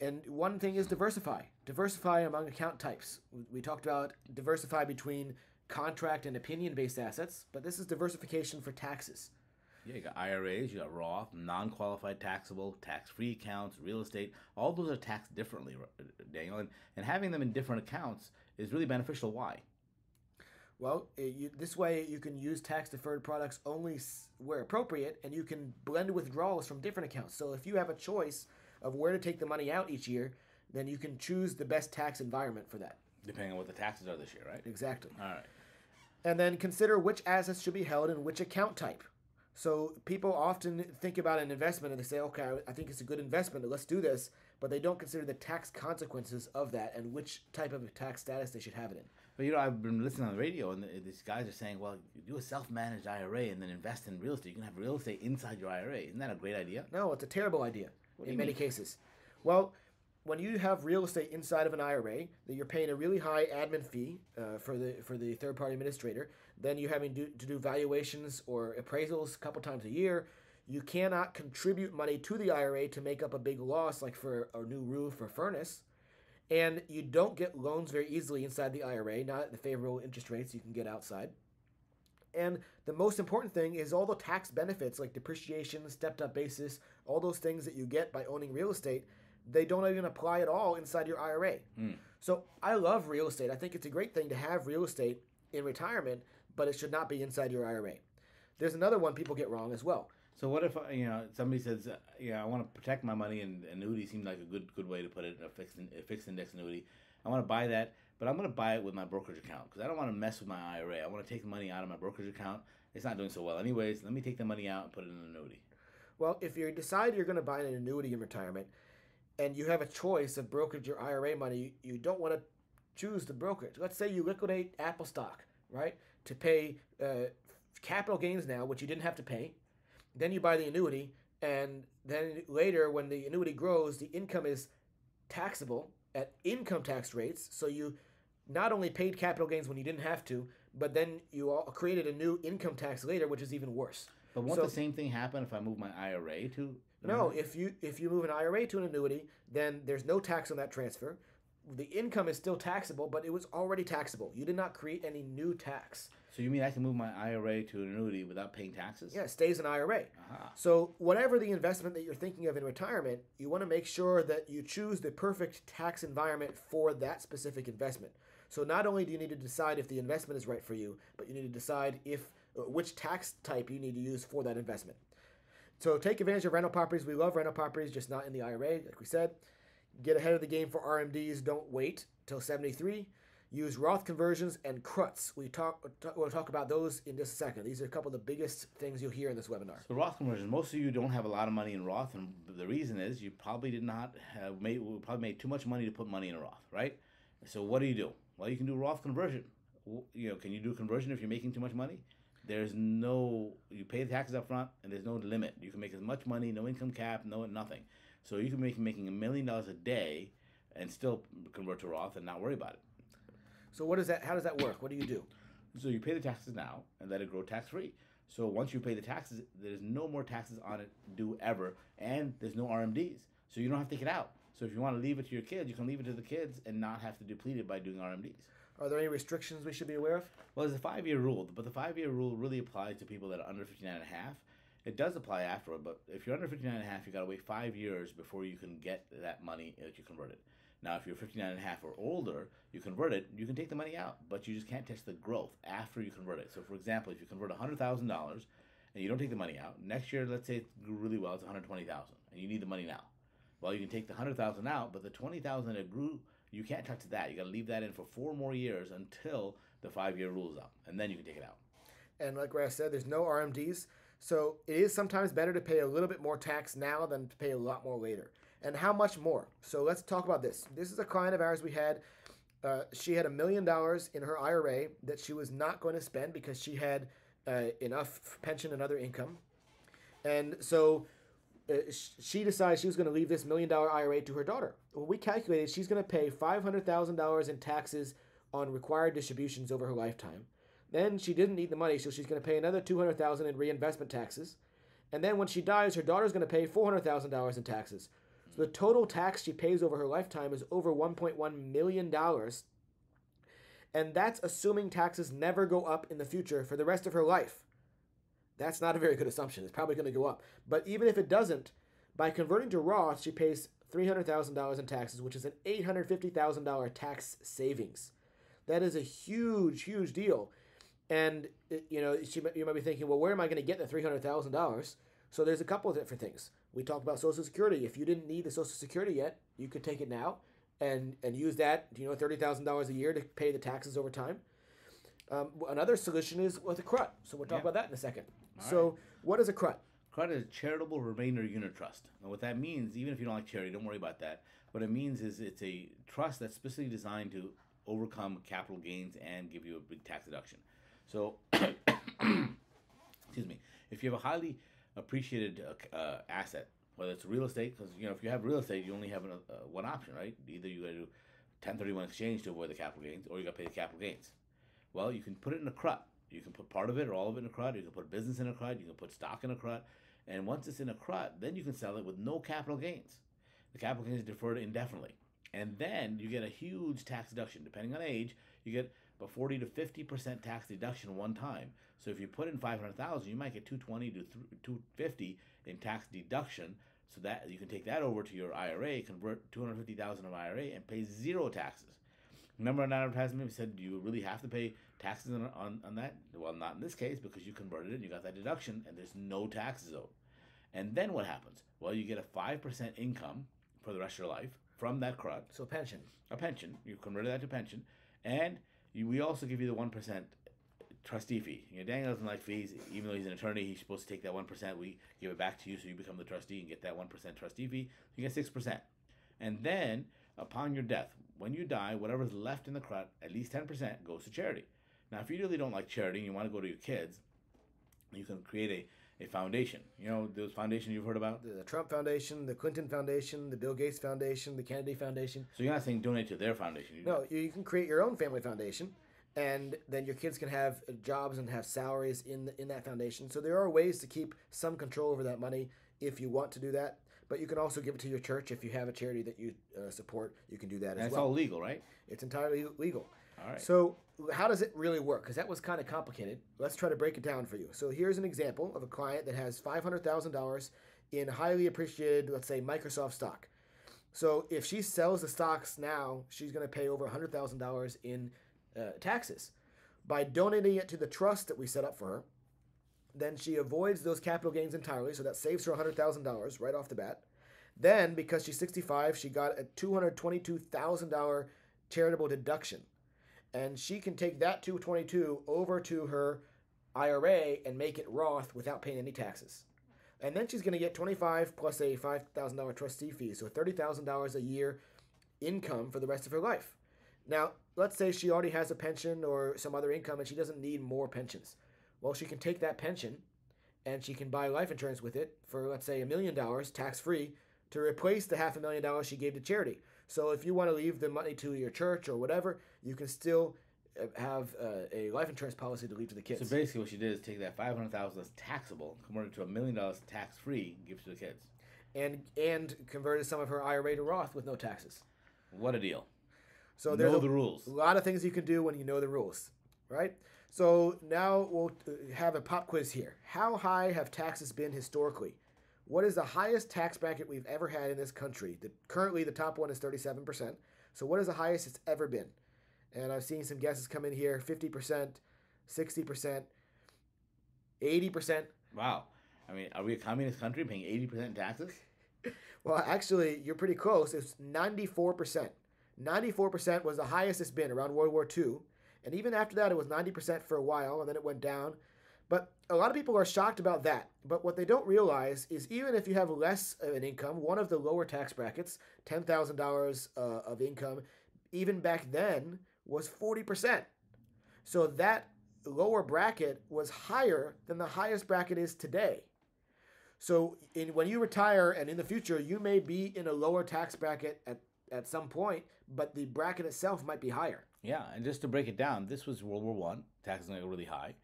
And one thing is diversify. Diversify among account types. We talked about diversify between contract and opinion-based assets, but this is diversification for taxes. Yeah, you got IRAs, you got Roth, non-qualified taxable, tax-free accounts, real estate. All those are taxed differently, Daniel. And having them in different accounts is really beneficial. Why? Well, this way you can use tax-deferred products only where appropriate, and you can blend withdrawals from different accounts. So if you have a choice of where to take the money out each year, then you can choose the best tax environment for that. Depending on what the taxes are this year, right? Exactly. All right. And then consider which assets should be held in which account type. So people often think about an investment and they say, okay, I think it's a good investment, let's do this, but they don't consider the tax consequences of that and which type of tax status they should have it in. But I've been listening on the radio, and these guys are saying, well, you do a self-managed IRA and then invest in real estate. You can have real estate inside your IRA. Isn't that a great idea? No, it's a terrible idea in many mean? cases. Well, when you have real estate inside of an IRA, that you're paying a really high admin fee for the third-party administrator, then you're having to do valuations or appraisals a couple times a year. You cannot contribute money to the IRA to make up a big loss, like for a new roof or furnace. And you don't get loans very easily inside the IRA, not at the favorable interest rates you can get outside. And the most important thing is all the tax benefits like depreciation, stepped-up basis, all those things that you get by owning real estate, they don't even apply at all inside your IRA. So I love real estate. I think it's a great thing to have real estate in retirement, but it should not be inside your IRA. There's another one people get wrong as well. So what if somebody says, I want to protect my money, and annuity seems like a good way to put it, a fixed index annuity. I want to buy that, but I'm going to buy it with my brokerage account because I don't want to mess with my IRA. I want to take the money out of my brokerage account. It's not doing so well anyways. Let me take the money out and put it in an annuity. Well, if you decide you're going to buy an annuity in retirement and you have a choice of brokerage or IRA money, you don't want to choose the brokerage. Let's say you liquidate Apple stock, right, to pay capital gains now, which you didn't have to pay. Then you buy the annuity, and then later when the annuity grows, the income is taxable at income tax rates. So you not only paid capital gains when you didn't have to, but then you created a new income tax later, which is even worse. But won't the same thing happen if I move my IRA to? No, if you move an IRA to an annuity, then there's no tax on that transfer. The income is still taxable, but it was already taxable. You did not create any new tax. So you mean I can move my IRA to an annuity without paying taxes? Yeah, it stays an IRA. Uh-huh. So whatever the investment that you're thinking of in retirement, you want to make sure that you choose the perfect tax environment for that specific investment. So not only do you need to decide if the investment is right for you, but you need to decide which tax type you need to use for that investment. So take advantage of rental properties. We love rental properties, just not in the IRA, like we said. Get ahead of the game for RMDs. Don't wait till 73. Use Roth conversions and CRUTs. We'll talk about those in just a second. These are a couple of the biggest things you'll hear in this webinar. So Roth conversions, most of you don't have a lot of money in Roth, and the reason is you probably made too much money to put money in a Roth, right? So what do? Well, you can do Roth conversion. Can you do conversion if you're making too much money? You pay the taxes up front, and there's no limit. You can make as much money, no income cap, nothing. So you can making $1 million a day and still convert to Roth and not worry about it. So how does that work? What do you do? So you pay the taxes now and let it grow tax-free. So once you pay the taxes, there's no more taxes on it due ever, and there's no RMDs. So you don't have to take it out. So if you want to leave it to your kids, you can leave it to the kids and not have to deplete it by doing RMDs. Are there any restrictions we should be aware of? Well, there's a 5-year rule, but the 5-year rule really applies to people that are under 59 and a half. It does apply afterward, but if you're under 59 and a half, you got to wait 5 years before you can get that money that you converted. Now, if you're 59 and a half or older, you convert it, you can take the money out, but you just can't touch the growth after you convert it. So, for example, if you convert $100,000 and you don't take the money out, next year, let's say it grew really well, it's $120,000, and you need the money now. Well, you can take the $100,000 out, but the $20,000 it grew, you can't touch that. You got to leave that in for 4 more years until the 5-year rule is up, and then you can take it out. And like Raz said, there's no RMDs, so it is sometimes better to pay a little bit more tax now than to pay a lot more later. And how much more? So let's talk about this. This is a client of ours we had. She had $1 million in her IRA that she was not going to spend because she had enough pension and other income. And so she decided she was going to leave this $1 million IRA to her daughter. Well, we calculated she's going to pay $500,000 in taxes on required distributions over her lifetime. Then she didn't need the money, so she's going to pay another $200,000 in reinvestment taxes. And then when she dies, her daughter's going to pay $400,000 in taxes. So the total tax she pays over her lifetime is over $1.1 million. And that's assuming taxes never go up in the future for the rest of her life. That's not a very good assumption. It's probably going to go up. But even if it doesn't, by converting to Roth, she pays $300,000 in taxes, which is an $850,000 tax savings. That is a huge, huge deal. And, you might be thinking, well, where am I going to get the $300,000? So there's a couple of different things. We talked about Social Security. If you didn't need the Social Security yet, you could take it now and use that, $30,000 a year to pay the taxes over time. Another solution is with a CRUT. So we'll talk about that in a second. So what is a CRUT? CRUT is Charitable Remainder Unit Trust. And what that means, even if you don't like charity, don't worry about that. What it means is it's a trust that's specifically designed to overcome capital gains and give you a big tax deduction. So, excuse me, if you have a highly appreciated asset, whether it's real estate, because if you have real estate, you only have one option, right? Either you got to do 1031 exchange to avoid the capital gains, or you got to pay the capital gains. Well, you can put it in a CRUT. You can put part of it or all of it in a CRUT. You can put business in a CRUT. You can put stock in a CRUT. And once it's in a CRUT, then you can sell it with no capital gains. The capital gains is deferred indefinitely. And then you get a huge tax deduction. Depending on age, you get a 40 to 50% tax deduction one time. So if you put in $500,000, you might get $220 to $250 in tax deduction. So that you can take that over to your IRA, convert $250,000 of IRA, and pay zero taxes. Remember on advertisement, we said, do you really have to pay taxes on that? Well, not in this case, because you converted it and you got that deduction, and there's no taxes owed. And then what happens? Well, you get a 5% income for the rest of your life from that CRUT. So pension. A pension. You converted that to pension. And we also give you the 1% trustee fee. Daniel doesn't like fees. Even though he's an attorney, he's supposed to take that 1%. We give it back to you, so you become the trustee and get that 1% trustee fee. You get 6%. And then, upon your death, when you die, whatever's left in the CRUT, at least 10% goes to charity. Now, if you really don't like charity and you want to go to your kids, you can create a foundation. Those foundations you've heard about? The Trump Foundation, the Clinton Foundation, the Bill Gates Foundation, the Kennedy Foundation. So you're not saying donate to their foundation? No, you can create your own family foundation, and then your kids can have jobs and have salaries in that foundation. So there are ways to keep some control over that money if you want to do that. But you can also give it to your church if you have a charity that you support. You can do that as well. And it's all legal, right? It's entirely legal. All right. So how does it really work? Because that was kind of complicated. Let's try to break it down for you. So here's an example of a client that has $500,000 in highly appreciated, let's say, Microsoft stock. So if she sells the stocks now, she's going to pay over $100,000 in taxes. By donating it to the trust that we set up for her, then she avoids those capital gains entirely, so that saves her $100,000 right off the bat. Then, because she's 65, she got a $222,000 charitable deduction. And she can take that $222,000 over to her IRA and make it Roth without paying any taxes. And then she's going to get $25,000 plus a $5,000 trustee fee, so $30,000 a year income for the rest of her life. Now, let's say she already has a pension or some other income and she doesn't need more pensions. Well, she can take that pension and she can buy life insurance with it for, let's say, $1 million tax-free to replace the $500,000 she gave to charity. So if you want to leave the money to your church or whatever, you can still have a life insurance policy to leave to the kids. So basically what she did is take that $500,000 that's taxable, convert it to $1 million tax-free, and give it to the kids. And converted some of her IRA to Roth with no taxes. What a deal. So there's the rules. A lot of things you can do when you know the rules, right? So now we'll have a pop quiz here. How high have taxes been historically? What is the highest tax bracket we've ever had in this country? Currently, the top one is 37%. So what is the highest it's ever been? And I've seen some guesses come in here, 50%, 60%, 80%. Wow. I mean, are we a communist country paying 80% taxes? Well, actually, you're pretty close. It's 94%. 94% was the highest it's been around World War II. And even after that, it was 90% for a while, and then it went down. But a lot of people are shocked about that. But what they don't realize is even if you have less of an income, one of the lower tax brackets, $10,000 of income, even back then was 40%. So that lower bracket was higher than the highest bracket is today. So when you retire and in the future, you may be in a lower tax bracket at some point, but the bracket itself might be higher. Yeah, and just to break it down, this was World War I. Taxes went really high,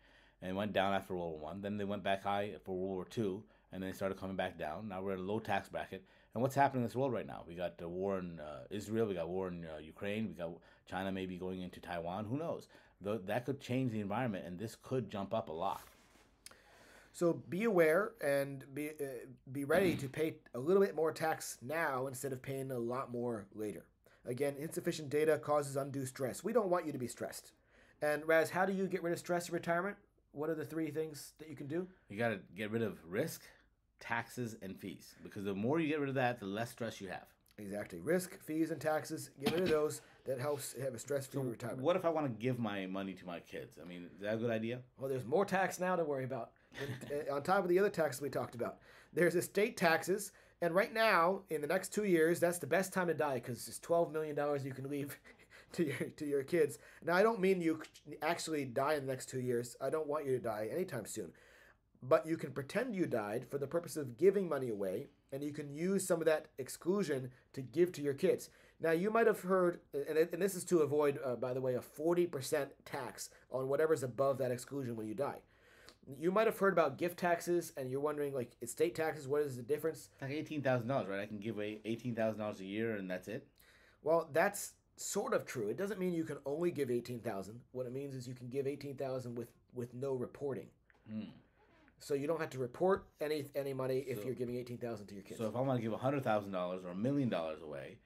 and went down after World War I. Then they went back high for World War II, and then they started coming back down. Now we're in a low tax bracket. And what's happening in this world right now? We got the war in Israel. We got war in Ukraine. We got China maybe going into Taiwan. Who knows? That could change the environment, and this could jump up a lot. So be aware and be ready to pay a little bit more tax now instead of paying a lot more later. Again, insufficient data causes undue stress. We don't want you to be stressed. And Raz, how do you get rid of stress in retirement? What are the 3 things that you can do? You got to get rid of risk, taxes, and fees. Because the more you get rid of that, the less stress you have. Exactly. Risk, fees, and taxes. Get rid of those. That helps have a stress-free retirement. What if I want to give my money to my kids? I mean, is that a good idea? Well, there's more tax now to worry about. On top of the other taxes we talked about. There's estate taxes, and right now, in the next 2 years, that's the best time to die because it's $12 million you can leave to your kids. Now, I don't mean you actually die in the next 2 years. I don't want you to die anytime soon. But you can pretend you died for the purpose of giving money away, and you can use some of that exclusion to give to your kids. Now, you might have heard, and this is to avoid, by the way, a 40% tax on whatever's above that exclusion when you die. You might have heard about gift taxes, and you're wondering, like, estate taxes, what is the difference? Like $18,000, right? I can give away $18,000 a year, and that's it? Well, that's sort of true. It doesn't mean you can only give $18,000. What it means is you can give $18,000 with no reporting. So you don't have to report any money if you're giving $18,000 to your kids. So if I want to give $100,000 or $1 million away,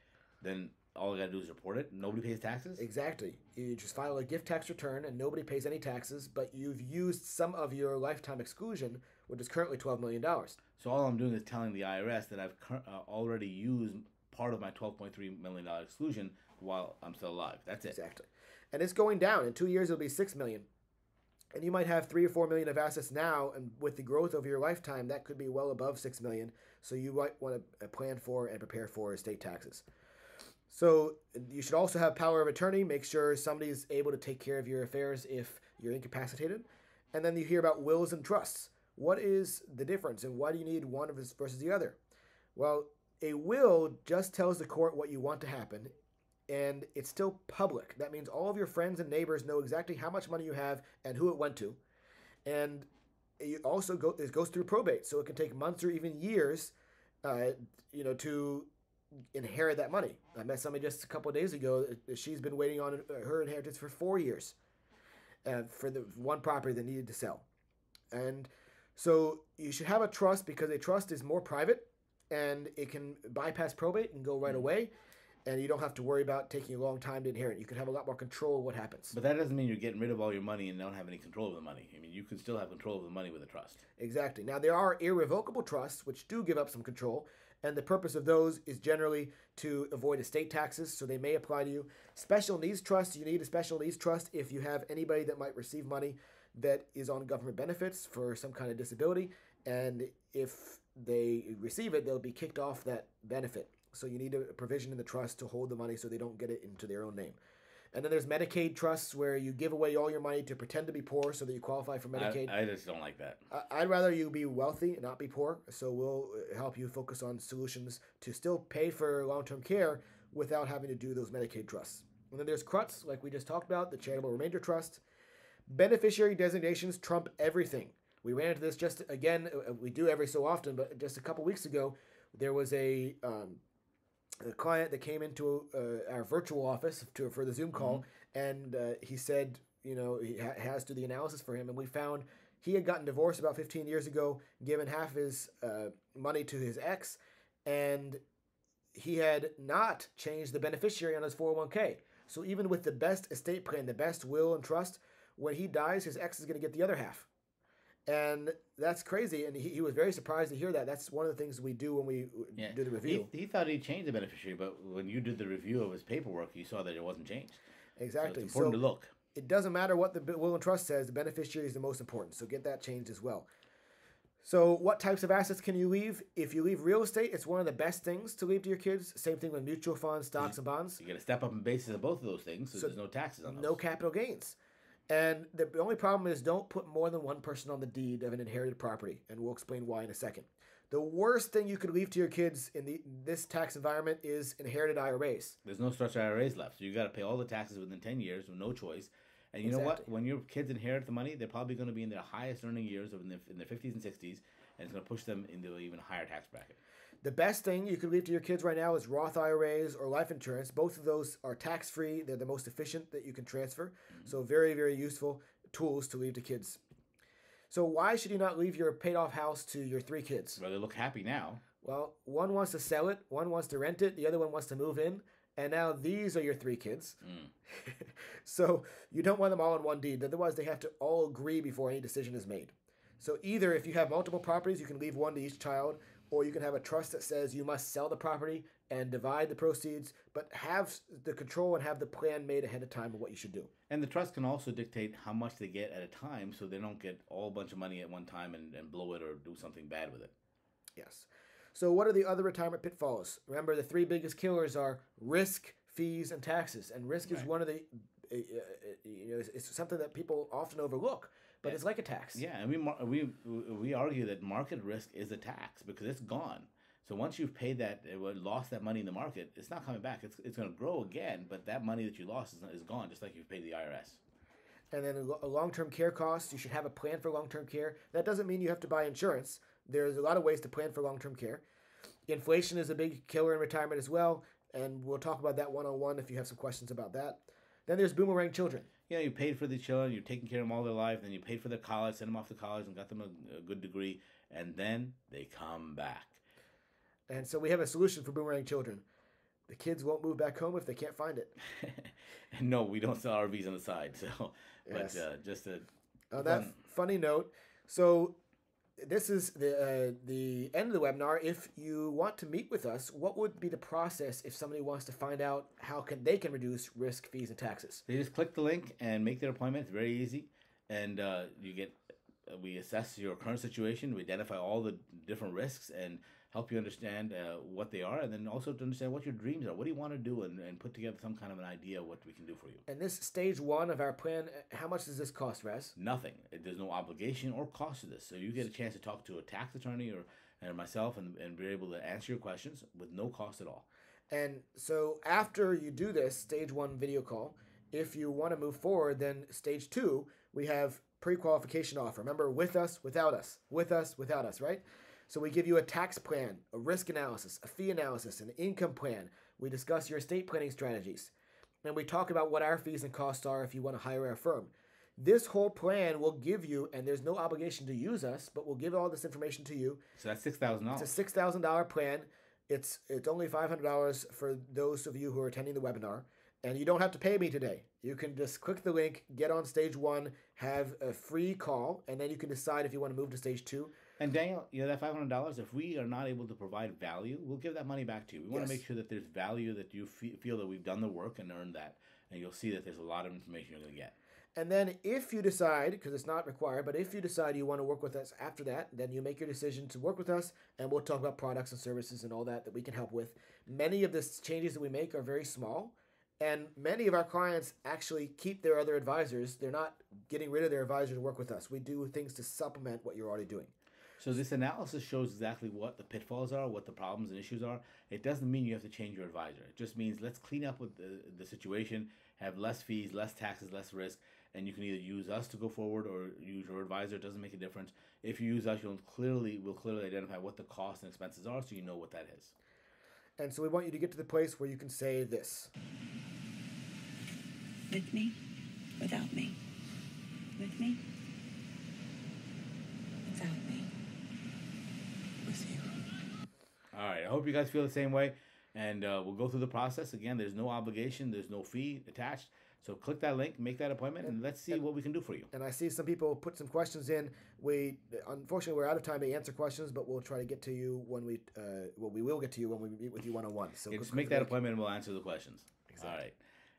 then all I got to do is report it. Nobody pays taxes? Exactly. You just file a gift tax return and nobody pays any taxes, but you've used some of your lifetime exclusion, which is currently $12 million. So all I'm doing is telling the IRS that I've already used part of my $12.3 million exclusion while I'm still alive. That's it. Exactly. And it's going down. In 2 years, it'll be $6 million. And you might have $3 or $4 million of assets now, and with the growth over your lifetime, that could be well above $6 million. So you might want to plan for and prepare for estate taxes. So you should also have power of attorney. Make sure somebody's able to take care of your affairs if you're incapacitated. And then you hear about wills and trusts. What is the difference, and why do you need one versus the other? Well, a will just tells the court what you want to happen, and it's still public. That means all of your friends and neighbors know exactly how much money you have and who it went to. And it also it goes through probate, so it can take months or even years, to inherit that money. I met somebody just a couple of days ago. She's been waiting on her inheritance for 4 years for the one property that needed to sell. And so you should have a trust because a trust is more private and it can bypass probate and go right away. And you don't have to worry about taking a long time to inherit. You can have a lot more control of what happens. But that doesn't mean you're getting rid of all your money and don't have any control of the money. I mean, you can still have control of the money with a trust. Exactly. Now, there are irrevocable trusts, which do give up some control. And the purpose of those is generally to avoid estate taxes, so they may apply to you. Special needs trusts, you need a special needs trust if you have anybody that might receive money that is on government benefits for some kind of disability. And if they receive it, they'll be kicked off that benefit. So you need a provision in the trust to hold the money so they don't get it into their own name. And then there's Medicaid trusts where you give away all your money to pretend to be poor so that you qualify for Medicaid. I just don't like that. I'd rather you be wealthy and not be poor. So we'll help you focus on solutions to still pay for long-term care without having to do those Medicaid trusts. And then there's CRUTs, like we just talked about, the Charitable Remainder Trust. Beneficiary designations trump everything. We ran into this just, again, we do every so often, but just a couple weeks ago, there was a client that came into our virtual office for the Zoom call, and he said, he has to do the analysis for him, and we found he had gotten divorced about 15 years ago, given half his money to his ex, and he had not changed the beneficiary on his 401k. So even with the best estate plan, the best will and trust, when he dies, his ex is going to get the other half. And that's crazy, and he was very surprised to hear that. That's one of the things we do when we do the review. He thought he changed the beneficiary, but when you did the review of his paperwork, you saw that it wasn't changed. Exactly. So it's important to look. It doesn't matter what the will and trust says. The beneficiary is the most important, so get that changed as well. So what types of assets can you leave? If you leave real estate, it's one of the best things to leave to your kids. Same thing with mutual funds, stocks, and bonds. You got to step up in basis of both of those things, so there's no taxes on those. No capital gains. And the only problem is don't put more than one person on the deed of an inherited property, and we'll explain why in a second. The worst thing you could leave to your kids in this tax environment is inherited IRAs. There's no structured IRAs left, so you got to pay all the taxes within 10 years with no choice. And you know what? When your kids inherit the money, they're probably going to be in their highest earning years in their 50s and 60s, and it's going to push them into an even higher tax bracket. The best thing you could leave to your kids right now is Roth IRAs or life insurance. Both of those are tax-free. They're the most efficient that you can transfer. So very, very useful tools to leave to kids. So why should you not leave your paid-off house to your 3 kids? Well, they look happy now. Well, one wants to sell it, one wants to rent it, the other one wants to move in, and now these are your 3 kids. So you don't want them all in one deed. Otherwise, they have to all agree before any decision is made. So either if you have multiple properties, you can leave one to each child, or you can have a trust that says you must sell the property and divide the proceeds, but have the control and have the plan made ahead of time of what you should do. And the trust can also dictate how much they get at a time, so they don't get all a bunch of money at one time and blow it or do something bad with it. Yes. So what are the other retirement pitfalls? Remember, the three biggest killers are risk, fees, and taxes. And risk is one of the, it's something that people often overlook, but it's like a tax. Yeah, and we argue that market risk is a tax because it's gone. So once you've paid that, lost that money in the market, it's not coming back. It's going to grow again, but that money that you lost is gone, just like you've paid the IRS. And then a long-term care cost, you should have a plan for long-term care. That doesn't mean you have to buy insurance. There's a lot of ways to plan for long-term care. Inflation is a big killer in retirement as well, and we'll talk about that one-on-one if you have some questions about that. Then there's boomerang children. Yeah, you paid for the children, you're taking care of them all their life, then you paid for their college, sent them off to college and got them a good degree, and then they come back. And so we have a solution for boomerang children. The kids won't move back home if they can't find it. And no, we don't sell RVs on the side. So, yes. But just a on that funny note, so this is the end of the webinar. If you want to meet with us, what would be the process if somebody wants to find out how they can reduce risk, fees, and taxes? They just click the link and make their appointment. It's very easy, and we assess your current situation. We identify all the different risks and help you understand what they are, and then also to understand what your dreams are. What do you want to do, and put together some kind of an idea of what we can do for you. And this stage one of our plan, how much does this cost, Raz? Nothing. There's no obligation or cost to this. So you get a chance to talk to a tax attorney or myself and be able to answer your questions with no cost at all. And so after you do this stage one video call, if you want to move forward, then stage two, we have pre-qualification offer. Remember, with us, without us. With us, without us, right? So we give you a tax plan, a risk analysis, a fee analysis, an income plan. We discuss your estate planning strategies. And we talk about what our fees and costs are if you want to hire our firm. This whole plan will give you, and there's no obligation to use us, but we'll give all this information to you. So that's $6,000. It's a $6,000 plan. It's only $500 for those of you who are attending the webinar. And you don't have to pay me today. You can just click the link, get on stage one, have a free call, and then you can decide if you want to move to stage two. And Daniel, that $500, if we are not able to provide value, we'll give that money back to you. We want to make sure that there's value, that you feel that we've done the work and earned that. And you'll see that there's a lot of information you're going to get. And then if you decide, because it's not required, but if you decide you want to work with us after that, then you make your decision to work with us, and we'll talk about products and services and all that we can help with. Many of the changes that we make are very small. And many of our clients actually keep their other advisors. They're not getting rid of their advisor to work with us. We do things to supplement what you're already doing. So this analysis shows exactly what the pitfalls are, what the problems and issues are. It doesn't mean you have to change your advisor. It just means let's clean up with the situation, have less fees, less taxes, less risk, and you can either use us to go forward or use your advisor. It doesn't make a difference. If you use us, we'll clearly identify what the costs and expenses are so you know what that is. And so we want you to get to the place where you can say this. With me, without me. With me, without me. With you. All right. I hope you guys feel the same way. And we'll go through the process. Again, there's no obligation. There's no fee attached. So click that link, make that appointment, and let's see what we can do for you. And I see some people put some questions in. Unfortunately, we're out of time to answer questions, but we'll try to get to you when we will get to you when we meet with you one-on-one. So just make that appointment and we'll answer the questions. Exactly. All right.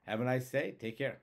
Have a nice day. Take care.